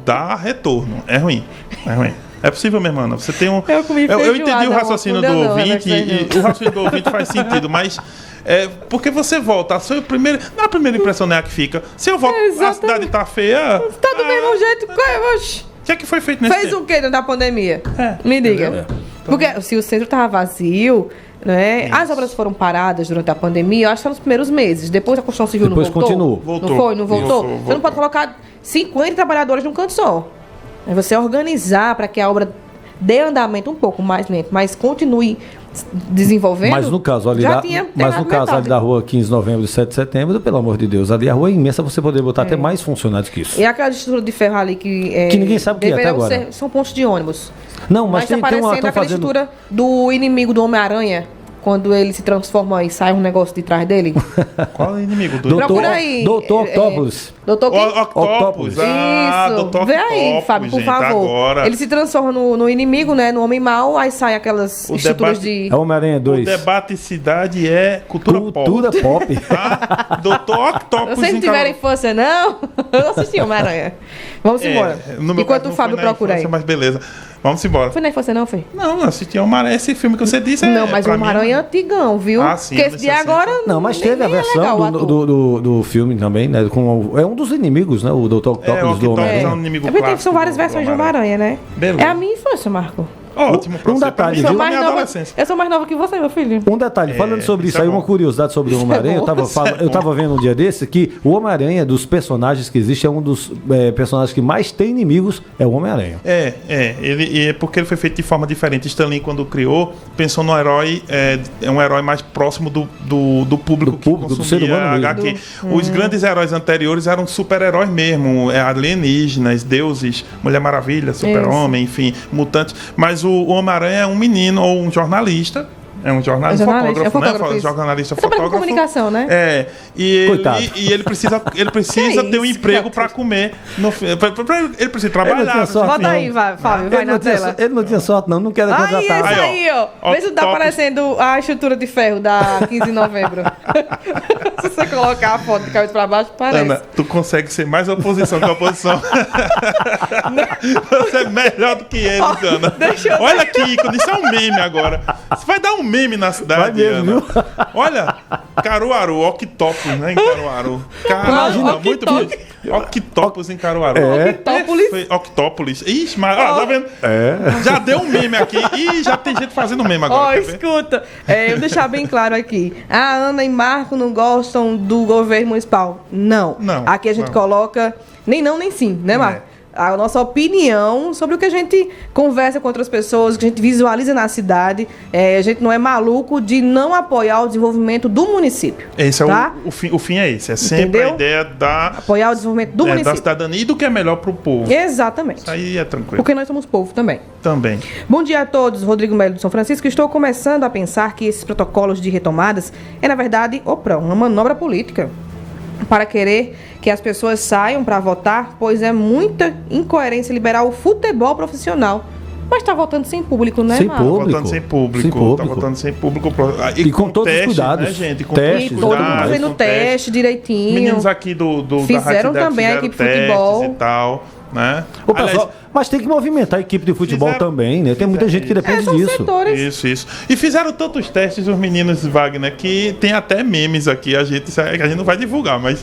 Dá retorno. É ruim. É possível, minha irmã. Você tem eu entendi o raciocínio do ouvinte, e o raciocínio do ouvinte faz sentido, mas porque você volta, a primeira impressão não é a que fica. Se eu volto, a cidade tá feia. Tá do mesmo jeito. O que é que foi feito nesse tempo? Fez o que na pandemia? Me diga. Porque se o centro tava vazio, né? As obras foram paradas durante a pandemia, eu acho que nos primeiros meses. Depois a construção civil não voltou. Continuou. Não voltou? Você não pode colocar 50 trabalhadores num canto só. É você organizar para que a obra dê andamento um pouco mais lento, mas continue desenvolvendo. Mas no caso ali, da rua 15 de novembro e 7 de setembro, pelo amor de Deus, ali a rua é imensa, você poder botar até mais funcionários que isso. E aquela estrutura de ferro ali que ninguém sabe o que é até agora. São pontos de ônibus. Não, mas tem aquela estrutura do inimigo do Homem-Aranha, quando ele se transforma e sai um negócio de trás dele. Qual é o inimigo? Procura aí. Doutor Octopus. Doutor Octopus. Isso. Vê aí, Fábio, por favor. Agora. Ele se transforma no inimigo, né? No homem mau, aí sai aquelas estruturas de... É Homem-Aranha 2. O debate cidade é cultura pop. Tá? Doutor Octopus. Vocês não tiveram infância, não? Eu não assisti Homem-Aranha. Vamos embora. Enquanto o Fábio procura aí. Mas beleza. Vamos embora. Foi na infância não, foi? Não, assisti Homem-Aranha. Esse filme que você disse Não, mas o Homem-Aranha é antigão, viu? Sim. Porque esse dia agora... Não, mas teve a versão do filme também, né? É um dos inimigos, né? O Dr. Octopus do Homem-Aranha. É um inimigo clássico. São várias versões de Homem-Aranha, né? Beleza. É a minha infância, Marco. Ótimo. Um detalhe, eu sou mais nova que você, meu filho. Um detalhe, falando sobre isso aí, uma curiosidade sobre o Homem-Aranha, eu tava vendo um dia desse que o Homem-Aranha, dos personagens que existe, é um dos personagens que mais tem inimigos, é o Homem-Aranha. Ele porque ele foi feito de forma diferente. Stan Lee, quando criou, pensou no herói, um herói mais próximo do público que consumia do ser humano HQ. Os grandes heróis anteriores eram super-heróis mesmo, alienígenas, deuses, Mulher Maravilha, Super-Homem, enfim, mutantes. Mas o Homem-Aranha é um menino ou um jornalista É um jornalista, fotógrafo, né? Jornalista, Você trabalha fotógrafo. com comunicação, né? É. E Coitado. ele precisa ter um emprego pra comer. Ele precisa trabalhar. Ele não tinha sorte, Bota aí, Fábio, vai na tela. Ele não tinha sorte, não quer Aí, contratar. esse aí, ó. Vê se tá aparecendo a estrutura de ferro da 15 de novembro. Se você colocar a foto de cabeça pra baixo, parece. Ana, tu consegue ser mais oposição que a oposição. Você é melhor do que eles, Ana. Olha aqui, ícone, isso é um meme agora. Você vai dar um meme na cidade, Ana. Olha, Caruaru, Octopus, né, em Caruaru. Caramba, muito bonito. Octopus em Caruaru. Octópolis. Ixi, mas, tá vendo? Já deu um meme aqui. Ih, já tem gente fazendo meme agora. Escuta, eu vou deixar bem claro aqui. A Ana e Marco não gostam do governo municipal. Não. Aqui a gente coloca nem não, nem sim, né, Marco? A nossa opinião sobre o que a gente conversa com outras pessoas, o que a gente visualiza na cidade. A gente não é maluco de não apoiar o desenvolvimento do município. Esse é tá? o fim é esse. É sempre a ideia da... apoiar o desenvolvimento do município. Da cidadania e do que é melhor pro povo. Exatamente. Isso aí é tranquilo. Porque nós somos povo também. Também. Bom dia a todos. Rodrigo Melo de São Francisco. Estou começando a pensar que esses protocolos de retomadas é, na verdade, uma manobra política para querer que as pessoas saiam para votar, pois é muita incoerência liberar o futebol profissional. Mas está votando sem público, né, Sem público. Votando sem público. Tá votando sem público. E com todos os cuidados. Né, gente? Com testes, e todo mundo fazendo teste direitinho. Meninos aqui fizeram da também a equipe de futebol e tal, né? O pessoal, mas tem que movimentar a equipe de futebol também, né? Tem muita gente que depende são disso. Setores. Isso. E fizeram tantos testes os meninos, Wagner, que tem até memes aqui, a gente não vai divulgar, mas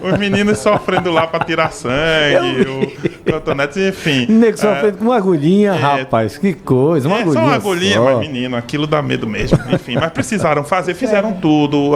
os meninos sofrendo lá pra tirar sangue, o cotonete, enfim. Nego sofrendo com uma agulhinha, rapaz, que coisa, uma agulhinha. Só uma agulhinha, mas menino, aquilo dá medo mesmo. Enfim, mas precisaram fazer, fizeram tudo.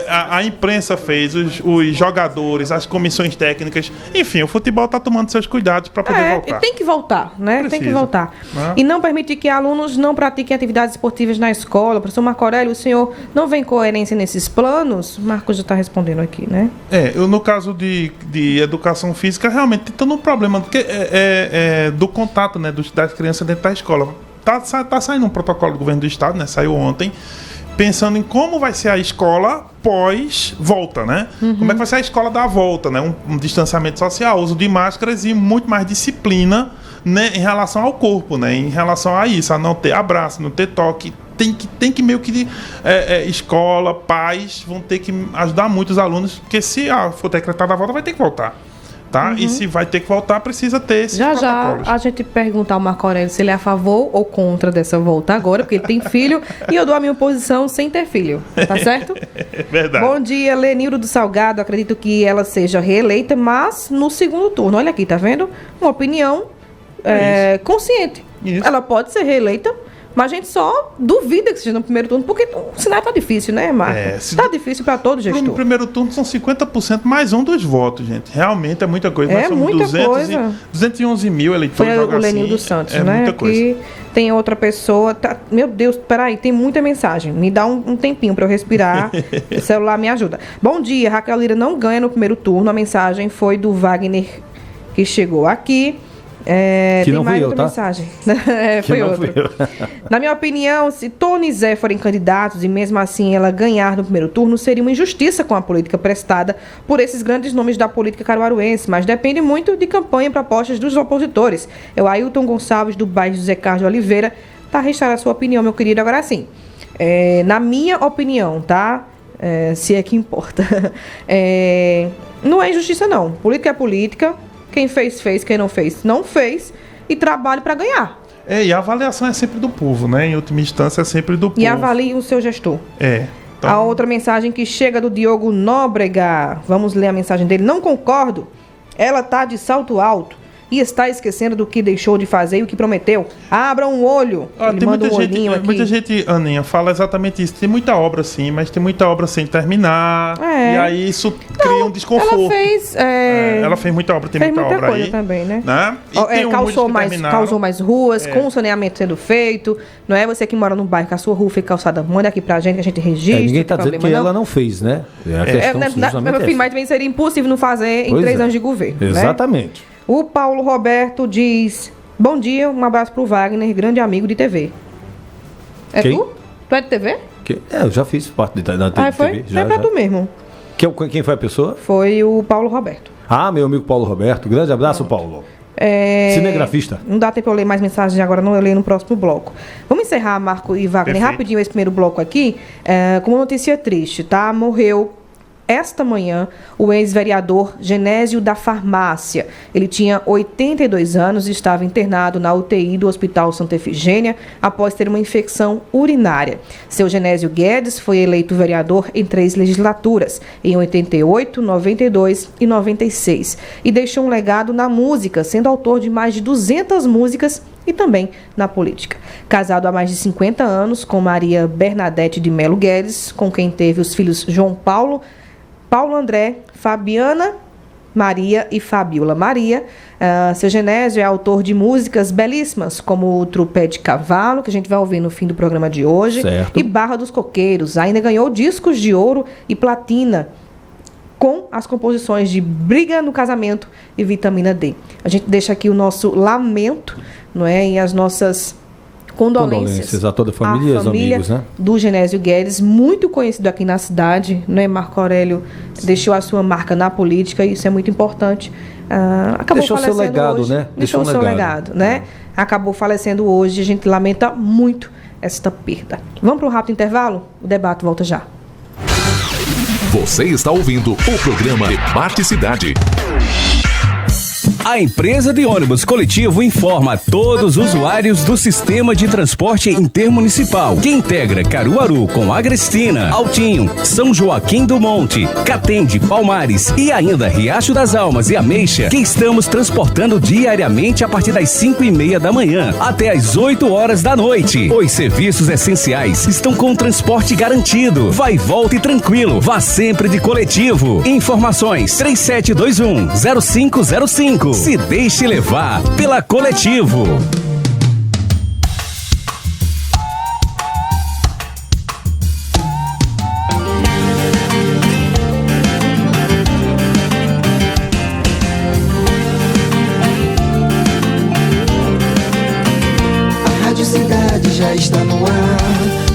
A imprensa fez, os jogadores, as comissões técnicas, enfim, o futebol tá tomando seus cuidados pra poder voltar. Tem que voltar, né? Precisa. Tem que voltar. E não permitir que alunos não pratiquem atividades esportivas na escola. Professor Marco Aurélio, o senhor não vê coerência nesses planos? Marcos já está respondendo aqui, né? Eu no caso de educação física, realmente tem um problema do contato, né, das crianças dentro da escola. Tá saindo um protocolo do governo do estado, né? Saiu ontem, pensando em como vai ser a escola pós-volta, né? Como é que vai ser a escola da volta, né? Um distanciamento social, uso de máscaras e muito mais disciplina, né, em relação ao corpo, né? Em relação a isso, a não ter abraço, não ter toque. Tem que meio que escola, pais vão ter que ajudar muito os alunos, porque se for decretada a volta, vai ter que voltar. Tá? E se vai ter que voltar, precisa ter esses protocolos. Já a gente perguntar ao Marco Aurélio se ele é a favor ou contra dessa volta agora, porque ele tem filho e eu dou a minha posição sem ter filho, tá certo? É verdade. Bom dia, Lenildo do Salgado. Acredito que ela seja reeleita, mas no segundo turno. Olha aqui, tá vendo? Uma opinião consciente. Isso. Ela pode ser reeleita, mas a gente só duvida que seja no primeiro turno, porque o cenário tá difícil, né, Marco? Tá difícil para todo gestor. No primeiro turno são 50% mais um dos votos, gente. Realmente é muita coisa. É Nós somos muita coisa. 211 mil eleitores. Foi o Lenildo Santos, é né? Muita coisa. Que tem outra pessoa. Meu Deus, peraí, tem muita mensagem. Me dá um tempinho para eu respirar. O celular me ajuda. Bom dia, Raquel Lira não ganha no primeiro turno. A mensagem foi do Wagner, que chegou aqui. Que tem não mais fui eu, outra tá? mensagem. Foi outro. Na minha opinião, se Tony e Zé forem candidatos e mesmo assim ela ganhar no primeiro turno, seria uma injustiça com a política prestada por esses grandes nomes da política caruaruense, mas depende muito de campanha e propostas dos opositores. O Ailton Gonçalves, do bairro José Carlos de Oliveira, tá registrada a sua opinião, meu querido. Agora sim, na minha opinião, tá? Se é que importa. Não é injustiça, não. Política é política. Quem fez, fez. Quem não fez, não fez. E trabalhe para ganhar. E a avaliação é sempre do povo, né? Em última instância, é sempre do povo. E avalie o seu gestor. Então... A outra mensagem que chega do Diogo Nóbrega. Vamos ler a mensagem dele. Não concordo. Ela tá de salto alto e está esquecendo do que deixou de fazer e o que prometeu. Abra um olho. Ele tem manda muita olhinho aqui. Muita gente, Aninha, fala exatamente isso. Tem muita obra sim, mas tem muita obra sem terminar. E aí isso cria um desconforto. Ela fez... ela fez muita obra, tem muita obra coisa aí. Também, né? E causou mais ruas, com o saneamento sendo feito. Não é você que mora no bairro, que a sua rua foi calçada, manda aqui pra gente, que a gente registra. Ninguém tá dizendo que ela não fez, né? Meu filho, mas também seria impossível não fazer em 3 anos de governo. Exatamente. Né? O Paulo Roberto diz: bom dia, um abraço pro Wagner, grande amigo de TV. Quem? Tu? Tu é de TV? Eu já fiz parte da TV. Foi? Já, é pra tu mesmo. Quem foi a pessoa? Foi o Paulo Roberto. Meu amigo Paulo Roberto. Grande abraço, Paulo. Cinegrafista. Não dá tempo pra eu ler mais mensagens agora, não, eu leio no próximo bloco. Vamos encerrar, Marco e Wagner, Perfeito. rapidinho esse primeiro bloco aqui, com uma notícia triste, tá? Morreu esta manhã o ex-vereador Genésio da Farmácia. Ele tinha 82 anos e estava internado na UTI do Hospital Santa Efigênia após ter uma infecção urinária. Seu Genésio Guedes foi eleito vereador em 3 legislaturas, em 88, 92 e 96, e deixou um legado na música, sendo autor de mais de 200 músicas e também na política. Casado há mais de 50 anos com Maria Bernadette de Melo Guedes, com quem teve os filhos João Paulo, Paulo André, Fabiana Maria e Fabiola Maria. Seu Genésio é autor de músicas belíssimas, como o Trupé de Cavalo, que a gente vai ouvir no fim do programa de hoje, certo. E Barra dos Coqueiros. Ainda ganhou discos de ouro e platina com as composições de Briga no Casamento e Vitamina D. A gente deixa aqui o nosso lamento, não é? E as nossas condolências a toda a família e os amigos, né? Do Genésio Guedes, muito conhecido aqui na cidade, né? Marco Aurélio deixou a sua marca na política e isso é muito importante. Acabou deixou seu legado, hoje, né? Deixou seu legado, né? Acabou falecendo hoje, a gente lamenta muito esta perda. Vamos para um rápido intervalo? O debate volta já. Você está ouvindo o programa Debate Cidade. A empresa de ônibus coletivo informa todos os usuários do sistema de transporte intermunicipal, que integra Caruaru com Agrestina, Altinho, São Joaquim do Monte, Catende, Palmares e ainda Riacho das Almas e Ameixa, que estamos transportando diariamente a partir das 5:30 da manhã até as 8 horas da noite. Os serviços essenciais estão com transporte garantido. Vai e volte tranquilo. Vá sempre de coletivo. Informações 3721-0505. Se deixe levar pela Coletivo. A Rádio Cidade já está no ar,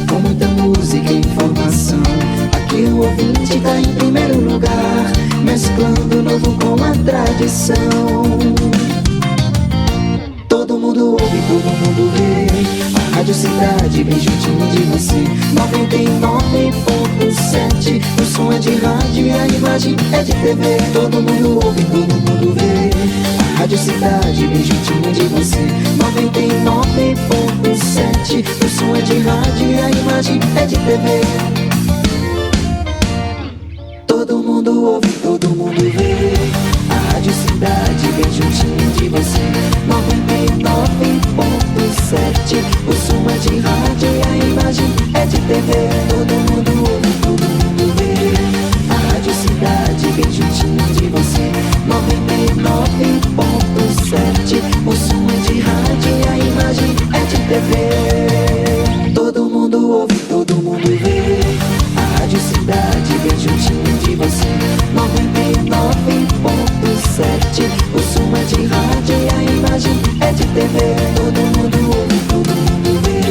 com muita música e informação. Aqui o ouvinte está em primeiro lugar, mesclando o novo com a tradição. Todo mundo ouve, todo mundo vê. A Rádio Cidade bem juntinho de você. 99.7. O som é de rádio e a imagem é de TV. Todo mundo ouve, todo mundo vê. A Rádio Cidade bem juntinho de você. 99.7. O som é de rádio e a imagem é de TV. Todo mundo ouve, todo mundo vê. A Rádio Cidade bem juntinho de você. 99.7. O som é de rádio e a imagem é de TV. Todo mundo ouve, todo mundo vê. A Rádio Cidade bem juntinho de você. 99.7. O som é de rádio e a imagem é de TV. Todo mundo ouve, todo mundo vê. A Rádio Cidade bem juntinho de você. 99.7. O som é de rádio e a imagem é de TV. Todo mundo ouve, todo mundo vê.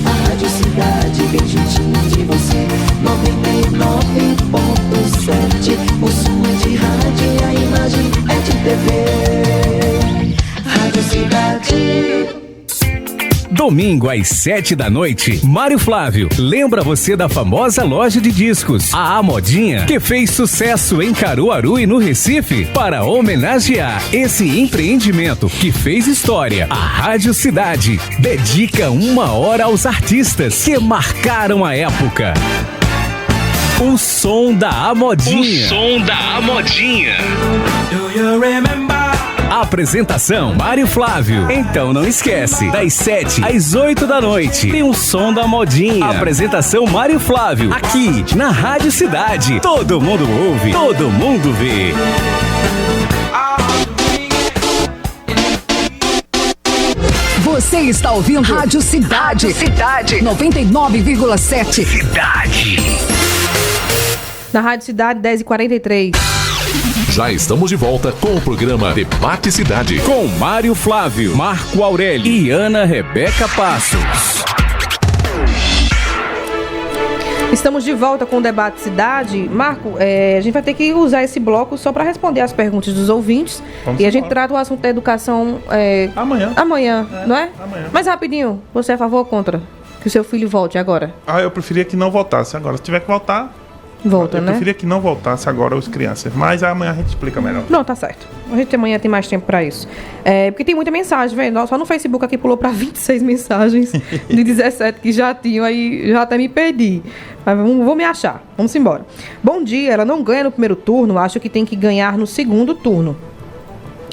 A Rádio Cidade bem juntinho de você. 99.7. O som é de rádio e a imagem é de TV. Rádio Cidade. Domingo às 7 da noite, Mário Flávio lembra você da famosa loja de discos, a Modinha, que fez sucesso em Caruaru e no Recife. Para homenagear esse empreendimento que fez história, a Rádio Cidade dedica 1 hora aos artistas que marcaram a época. O som da Amodinha. O som da Amodinha. Do you remember? Apresentação Mário Flávio. Então não esquece, das 7 às 8 da noite tem o som da Modinha. Apresentação Mário Flávio, aqui na Rádio Cidade. Todo mundo ouve, todo mundo vê. Você está ouvindo Rádio Cidade. Rádio Cidade 99,7. Cidade. Na Rádio Cidade 10h43. Já estamos de volta com o programa Debate Cidade. Com Mário Flávio, Marco Aurélio e Ana Rebeca Passos. Estamos de volta com o Debate Cidade. Marco, a gente vai ter que usar esse bloco só para responder as perguntas dos ouvintes. Vamos e a gente trata o assunto da educação amanhã, não é? Amanhã. Mas rapidinho, você é a favor ou contra que o seu filho volte agora? Eu preferia que não voltasse agora. Se tiver que voltar, volta, eu preferia que não voltasse agora os crianças. Mas amanhã a gente explica melhor. Não, tá certo. A gente amanhã tem mais tempo pra isso. Porque tem muita mensagem, velho. Só no Facebook aqui pulou pra 26 mensagens de 17 que já tinham, aí já até me perdi. Mas vou me achar. Vamos embora. Bom dia, ela não ganha no primeiro turno, acho que tem que ganhar no segundo turno.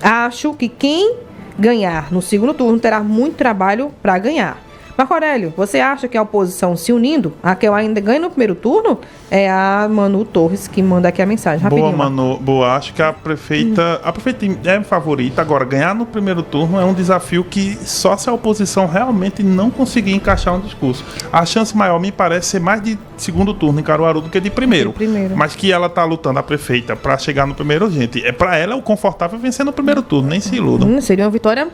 Acho que quem ganhar no segundo turno terá muito trabalho pra ganhar. Marco Aurélio, você acha que a oposição se unindo, a Raquel ainda ganha no primeiro turno? É a Manu Torres que manda aqui a mensagem. Rapidinho, boa, Manu. Boa, acho que a prefeita é favorita. Agora, ganhar no primeiro turno é um desafio que só se a oposição realmente não conseguir encaixar um discurso. A chance maior, me parece, ser mais de segundo turno em Caruaru do que de primeiro. Mas que ela tá lutando, a prefeita, para chegar no primeiro, gente. Para ela é o confortável vencer no primeiro turno, nem se iludam. Seria uma vitória...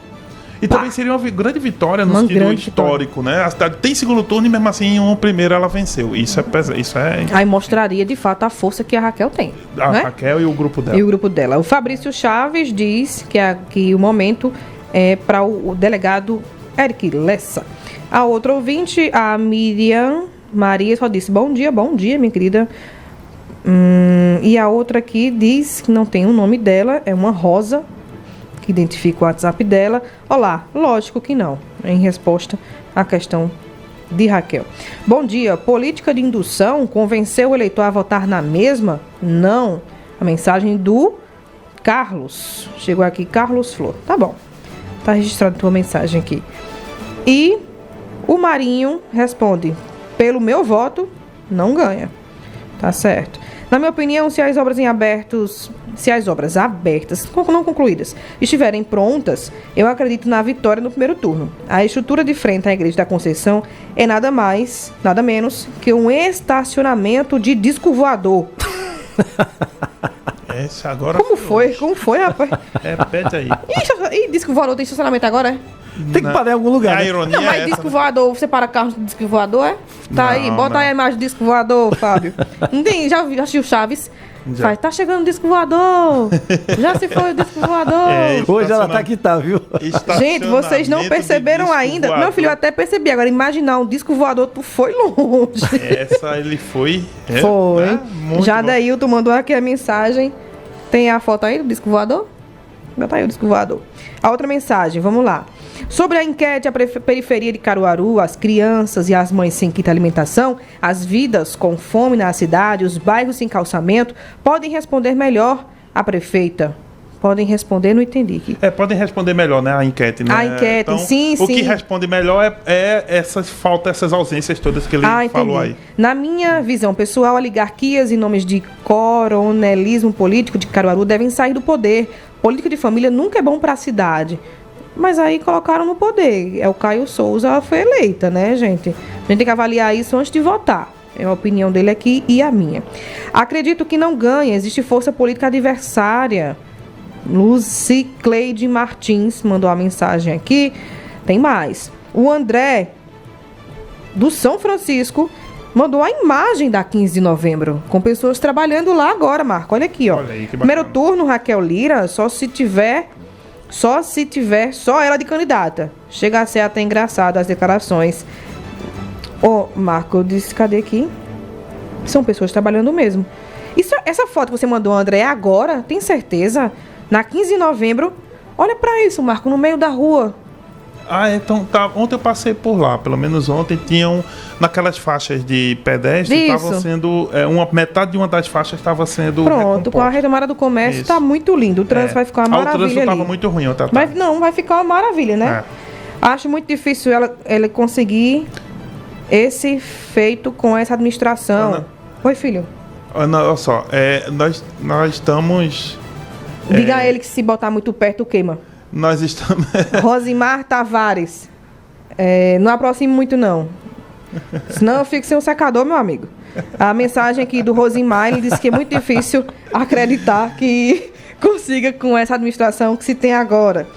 E também seria uma grande vitória no sentido histórico, né? A cidade tem segundo turno e mesmo assim um primeiro ela venceu. Isso é... Aí mostraria de fato a força que a Raquel tem. Raquel e o grupo dela. O Fabrício Chaves diz que o momento é para o delegado Eric Lessa. A outra ouvinte, a Miriam Maria, só disse bom dia, minha querida. E a outra aqui diz que não tem o nome dela, é uma Rosa, que identifica o WhatsApp dela. Olá, lógico que não, em resposta à questão de Raquel. Bom dia, política de indução convenceu o eleitor a votar na mesma? Não. A mensagem do Carlos. Chegou aqui, Carlos Flor. Tá bom, tá registrada a tua mensagem aqui. E o Marinho responde, pelo meu voto, não ganha. Tá certo. Na minha opinião, se as obras abertas, não concluídas, estiverem prontas, eu acredito na vitória no primeiro turno. A estrutura de frente à Igreja da Conceição é nada mais, nada menos que um estacionamento de disco voador. Agora Como foi, rapaz? Repete aí. E disco voador tem estacionamento agora, é? Tem que parar em algum lugar. A ironia não, mas disco voador, você para carro de disco voador, é? Tá aí, bota aí a imagem de disco voador, Fábio. Não tem, já assistiu Chaves? Faz, tá chegando o disco voador. Já se foi o disco voador. Hoje ela tá aqui, tá, viu? Gente, vocês não perceberam ainda. Voador. Meu filho, eu até percebi. Agora, imaginar um disco voador, tu foi longe. Essa ele foi. Foi. Já daí, tu mandou aqui a mensagem. Tem a foto aí do disco voador? Bota aí o disco voador. A outra mensagem, vamos lá. Sobre a enquete, a periferia de Caruaru, as crianças e as mães sem kit alimentação, as vidas com fome na cidade, os bairros sem calçamento, podem responder melhor a prefeita. Podem responder, não entendi aqui. Podem responder melhor, né, a enquete, né? A enquete, então, sim. O que responde melhor é essas ausências todas que ele falou aí. Na minha visão pessoal, oligarquias e nomes de coronelismo político de Caruaru devem sair do poder. Política de família nunca é bom para a cidade. Mas aí colocaram no poder. O Caio Souza foi eleita, né, gente? A gente tem que avaliar isso antes de votar. É a opinião dele aqui e a minha. Acredito que não ganha. Existe força política adversária. Lucy Cleide Martins mandou a mensagem aqui. Tem mais. O André, do São Francisco, mandou a imagem da 15 de novembro. Com pessoas trabalhando lá agora, Marco. Olha aqui, ó. Olha aí, primeiro turno, Raquel Lira, só ela de candidata. Chega a ser até engraçado as declarações. Marco, eu disse, cadê aqui? São pessoas trabalhando mesmo. Essa foto que você mandou, André, é agora? Tem certeza? Na 15 de novembro. Olha pra isso, Marco, no meio da rua. Então tá. Ontem eu passei por lá. Pelo menos ontem tinham naquelas faixas de pedestre, estavam sendo metade de uma das faixas estava sendo pronto, com a retomada do comércio está muito lindo. O trânsito vai ficar uma maravilha. O trânsito estava muito ruim, mas não, vai ficar uma maravilha, né? Acho muito difícil ela conseguir esse feito com essa administração. Ana, oi, filho. Ana, olha só, nós estamos. Diga a ele que se botar muito perto queima. Nós estamos. Rosimar Tavares. Não aproxime muito, não. Senão eu fico sem um secador, meu amigo. A mensagem aqui do Rosimar, ele disse que é muito difícil acreditar que consiga com essa administração que se tem agora.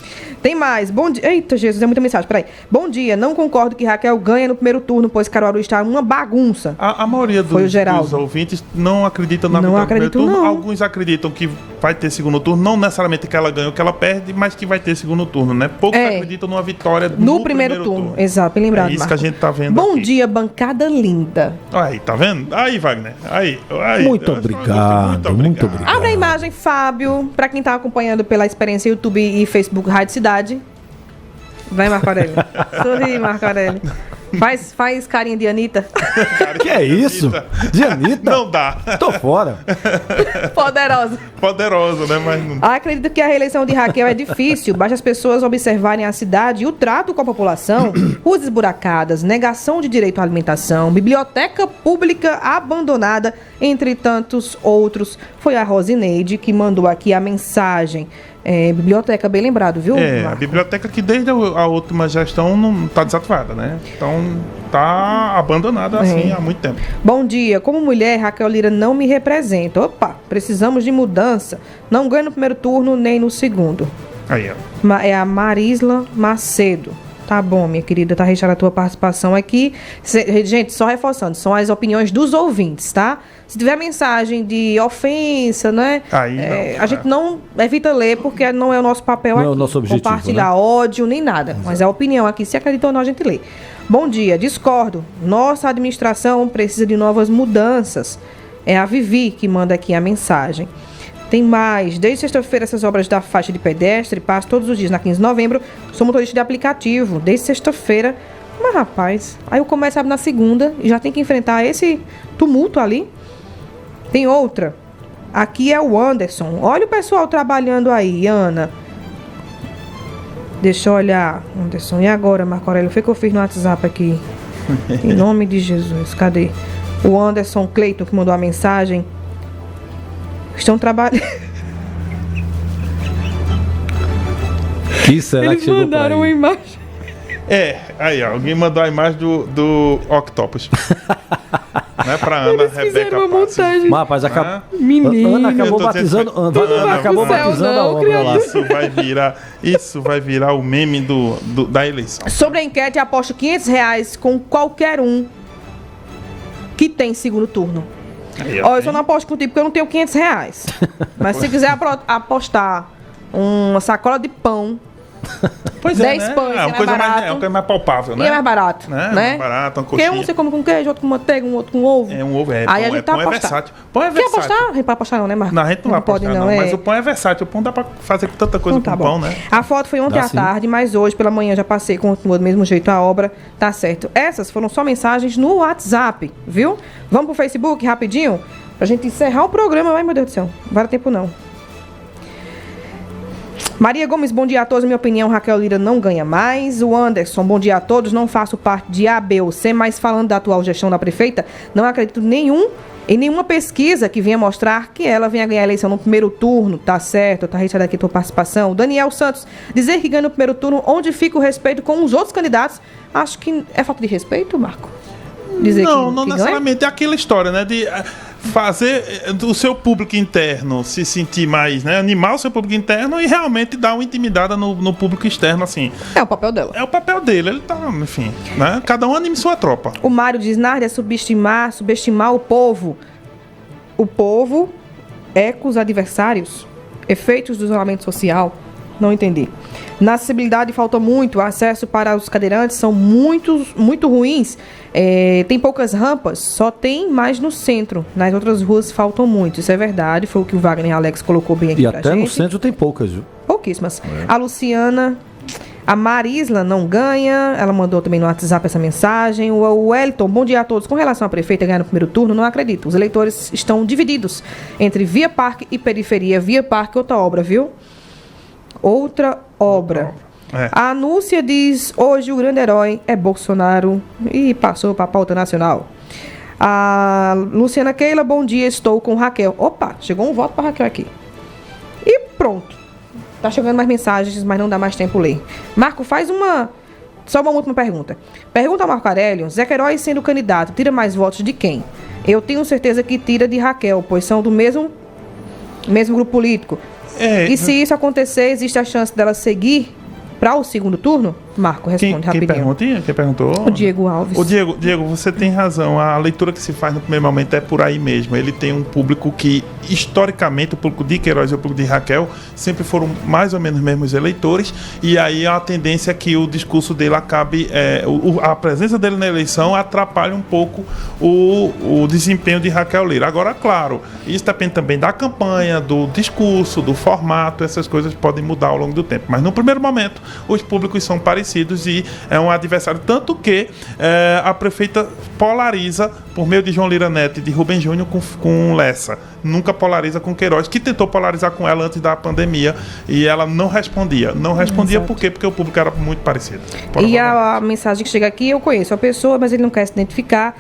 Tem mais. Bom dia. Eita, Jesus, é muita mensagem. Peraí. Bom dia. Não concordo que Raquel ganha no primeiro turno, pois Caruaru está uma bagunça. A maioria dos ouvintes não acredita na vitória do primeiro turno. Não. Alguns acreditam que vai ter segundo turno. Não necessariamente que ela ganha ou que ela perde, mas que vai ter segundo turno, né? Poucos acreditam numa vitória no primeiro turno. Exato, bem lembrado. É isso, Marco, que a gente tá vendo Bom aqui. dia, bancada linda. Aí, tá vendo? Aí, Wagner. Aí. Muito obrigado. Abre a imagem, Fábio, pra quem tá acompanhando pela experiência YouTube e Facebook Rádio Cidade. Vai, Marco Aurélio. Sorri, Marco Aurélio. Faz carinha de Anitta. Que é isso? De Anitta? Não dá. Tô fora. Poderosa, né? Mas não... Acredito que a reeleição de Raquel é difícil. Basta as pessoas observarem a cidade e o trato com a população. Ruas esburacadas, negação de direito à alimentação, biblioteca pública abandonada, entre tantos outros. Foi a Rosineide que mandou aqui a mensagem. Biblioteca, bem lembrado, viu, Marco? A biblioteca que desde a última gestão não tá desativada, né? Então tá abandonada assim há muito tempo. Bom dia. Como mulher, Raquel Lira não me representa. Opa, precisamos de mudança. Não ganho no primeiro turno nem no segundo. Aí, ó. É a Marisla Macedo. Tá bom, minha querida, tá registrada a tua participação aqui. Gente, só reforçando, são as opiniões dos ouvintes, tá? Se tiver mensagem de ofensa, né? Aí a gente não evita ler, porque não é o nosso papel aqui. Não é o nosso objetivo, compartilhar ódio, nem nada. Exato. Mas é a opinião aqui. Se acredita ou não, a gente lê. Bom dia, discordo. Nossa administração precisa de novas mudanças. É a Vivi que manda aqui a mensagem. Tem mais. Desde sexta-feira, essas obras da faixa de pedestre passam todos os dias. Na 15 de novembro, sou motorista de aplicativo. Desde sexta-feira. Mas, rapaz, aí o comércio abre na segunda e já tem que enfrentar esse tumulto ali. Tem outra. Aqui é o Anderson. Olha o pessoal trabalhando aí, Ana. Deixa eu olhar, Anderson. E agora, Marco Aurélio? Foi que eu fiz no WhatsApp aqui. Em nome de Jesus. Cadê? O Anderson Cleiton que mandou a mensagem. Estão trabalhando. Que será que chegou pra mandaram uma imagem. Aí, ó, alguém mandou a imagem do Octopus. Né, pra Ana Eles Rebeca uma montagem. Mas, rapaz, Menino. Ana acabou batizando, acabou batizando a obra lá. Isso vai virar o meme da eleição. Sobre a enquete, aposto R$500 com qualquer um que tem segundo turno. Eu só não aposto contigo porque eu não tenho R$500. Mas se quiser apostar uma sacola de pão, pois 10 pães, é uma coisa mais palpável, né? E é mais barato, né? Mais barato, uma coxinha. Porque um você come com queijo, outro com manteiga, um outro com ovo. Um ovo Aí a gente tá pão é versátil. Pão é Quer versátil. apostar? A gente pode apostar não, né, Marcos? Não, a gente não vai apostar não. Mas o pão é versátil. O pão dá pra fazer tanta coisa com o pão, né? A foto foi ontem à tarde, mas hoje pela manhã já passei, continua do mesmo jeito a obra, tá certo. Essas foram só mensagens no WhatsApp, viu? Vamos pro Facebook rapidinho? Pra gente encerrar o programa. Ai, meu Deus do céu. Não vai dar tempo, não. Maria Gomes, bom dia a todos. Minha opinião, Raquel Lira não ganha mais. O Anderson, bom dia a todos. Não faço parte de A, B ou C, mas falando da atual gestão da prefeita, não acredito em nenhuma pesquisa que venha mostrar que ela venha ganhar a eleição no primeiro turno. Tá certo, tá registrada aqui a tua participação. Daniel Santos, dizer que ganha no primeiro turno, onde fica o respeito com os outros candidatos? Acho que é falta de respeito, Marco? Dizer não que necessariamente. É aquela história, né? De fazer o seu público interno se sentir mais, né? Animar o seu público interno e realmente dar uma intimidada no público externo, assim. É o papel dela. É o papel dele. Ele tá, enfim, né? Cada um anime sua tropa. O Mário diz, Nádia, subestimar o povo. O povo é com os adversários. Efeitos do isolamento social. Não entendi. Na acessibilidade falta muito. O acesso para os cadeirantes são muito ruins. Tem poucas rampas, só tem mais no centro. Nas outras ruas faltam muito. Isso é verdade. Foi o que o Wagner e Alex colocou bem aqui pra gente. E até no centro tem poucas, viu? Pouquíssimas. A Luciana... A Marisla não ganha. Ela mandou também no WhatsApp essa mensagem. O Wellington, bom dia a todos. Com relação à prefeita ganhar no primeiro turno, não acredito. Os eleitores estão divididos entre Via Parque e periferia. Via Parque, outra obra, viu? Outra obra. A Núcia diz, hoje o grande herói é Bolsonaro e passou para a pauta nacional. A Luciana Keila, bom dia, estou com Raquel. Opa, chegou um voto para Raquel aqui. E pronto. Tá chegando mais mensagens, mas não dá mais tempo ler. Marco, só uma última pergunta. Pergunta ao Marco Aurélio, Zé Queiroz sendo candidato, tira mais votos de quem? Eu tenho certeza que tira de Raquel, pois são do mesmo grupo político. E se isso acontecer, existe a chance dela seguir para o segundo turno? Marco, responde rapidinho. Quem perguntou? O Diego Alves. O Diego, você tem razão. A leitura que se faz no primeiro momento é por aí mesmo. Ele tem um público que, historicamente, o público de Queiroz e o público de Raquel sempre foram mais ou menos os mesmos eleitores, e aí a tendência é que o discurso dele acabe, a presença dele na eleição atrapalha um pouco o desempenho de Raquel Lira. Agora, claro, isso depende também da campanha, do discurso, do formato, essas coisas podem mudar ao longo do tempo. Mas no primeiro momento, os públicos são parecidos e é um adversário, tanto que a prefeita polariza por meio de João Lira Neto e de Rubem Júnior com Lessa. Nunca polariza com Queiroz, que tentou polarizar com ela antes da pandemia e ela não respondia. Não respondia por quê? Porque o público era muito parecido. E a mensagem que chega aqui, eu conheço a pessoa, mas ele não quer se identificar.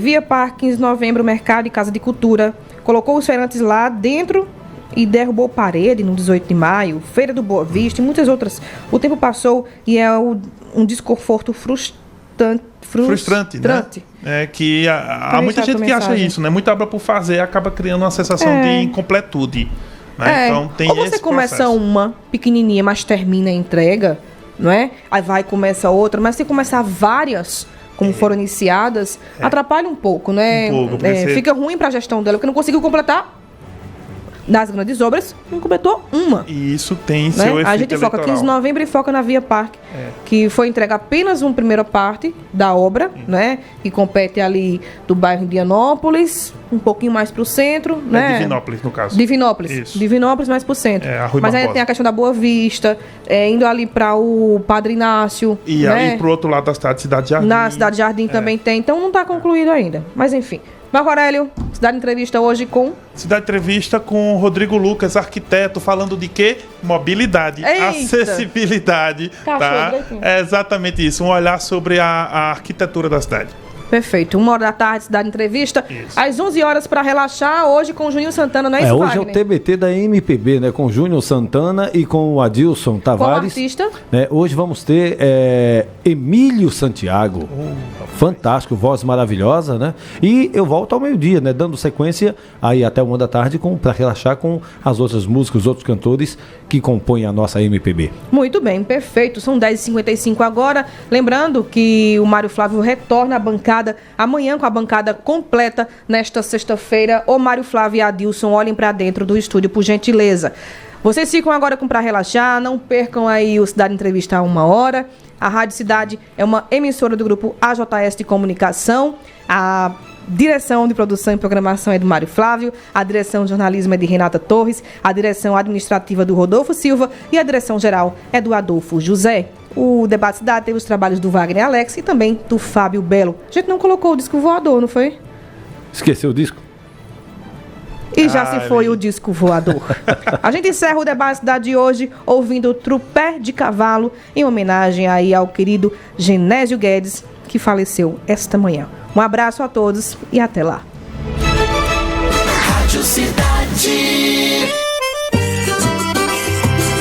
Via Parque, 15 de novembro, Mercado e Casa de Cultura. Colocou os feirantes lá dentro e derrubou parede no 18 de maio, Feira do Boa Vista e muitas outras. O tempo passou e é um desconforto frustrante, né? Que há muita gente que acha isso, né? Muita obra por fazer acaba criando uma sensação de incompletude. Né? Então, tem ou você começa processo. Uma pequenininha, mas termina a entrega, não é? Aí vai e começa outra, mas se começar várias, como foram iniciadas, atrapalha um pouco, né? Fica ruim para a gestão dela, porque não conseguiu completar. Nas grandes obras, não completou uma. E isso tem seu efeito A gente foca 15 de novembro e foca na Via Parque, que foi entregue apenas uma primeira parte da obra, né? Que compete ali do bairro Indianópolis, um pouquinho mais para o centro, né? Divinópolis, no caso. Divinópolis mais para o centro. Mas aí tem a questão da Boa Vista, indo ali para o Padre Inácio. E aí para o outro lado da Cidade Jardim. Na Cidade Jardim também tem, então não está concluído ainda. Mas enfim. Marco Aurélio, Cidade Entrevista hoje com... Cidade Entrevista com Rodrigo Lucas, arquiteto, falando de quê? Mobilidade, acessibilidade. Tá? É exatamente isso, um olhar sobre a arquitetura da cidade. Perfeito. 1h da tarde, Cidade Entrevista. Isso. Às 11 horas para relaxar, hoje com o Júnior Santana, não é isso, hoje Wagner? É o TBT da MPB, né? Com o Júnior Santana e com o Adilson Tavares. Como artista? Né? Hoje vamos ter Emílio Santiago. Fantástico, voz maravilhosa, né? E eu volto ao meio-dia, né? Dando sequência aí até 1h da tarde para relaxar com as outras músicas, os outros cantores que compõem a nossa MPB. Muito bem, perfeito. São 10h55 agora. Lembrando que o Mário Flávio retorna à bancada amanhã com a bancada completa nesta sexta-feira. O Mário Flávio e a Adilson, olhem para dentro do estúdio, por gentileza. Vocês ficam agora com Pra Relaxar, não percam aí o Cidade Entrevista a 1h. A Rádio Cidade é uma emissora do grupo AJS de Comunicação. A direção de produção e programação é do Mário Flávio, a direção de jornalismo é de Renata Torres, a direção administrativa do Rodolfo Silva e a direção geral é do Adolfo José. O Debate Cidade teve os trabalhos do Wagner Alex e também do Fábio Belo. A gente não colocou o disco voador, não foi? Esqueceu o disco? E já se foi o disco voador. A gente encerra o Debate Cidade de hoje ouvindo o Trupé de Cavalo, em homenagem aí ao querido Genésio Guedes, que faleceu esta manhã. Um abraço a todos e até lá. Rádio Cidade.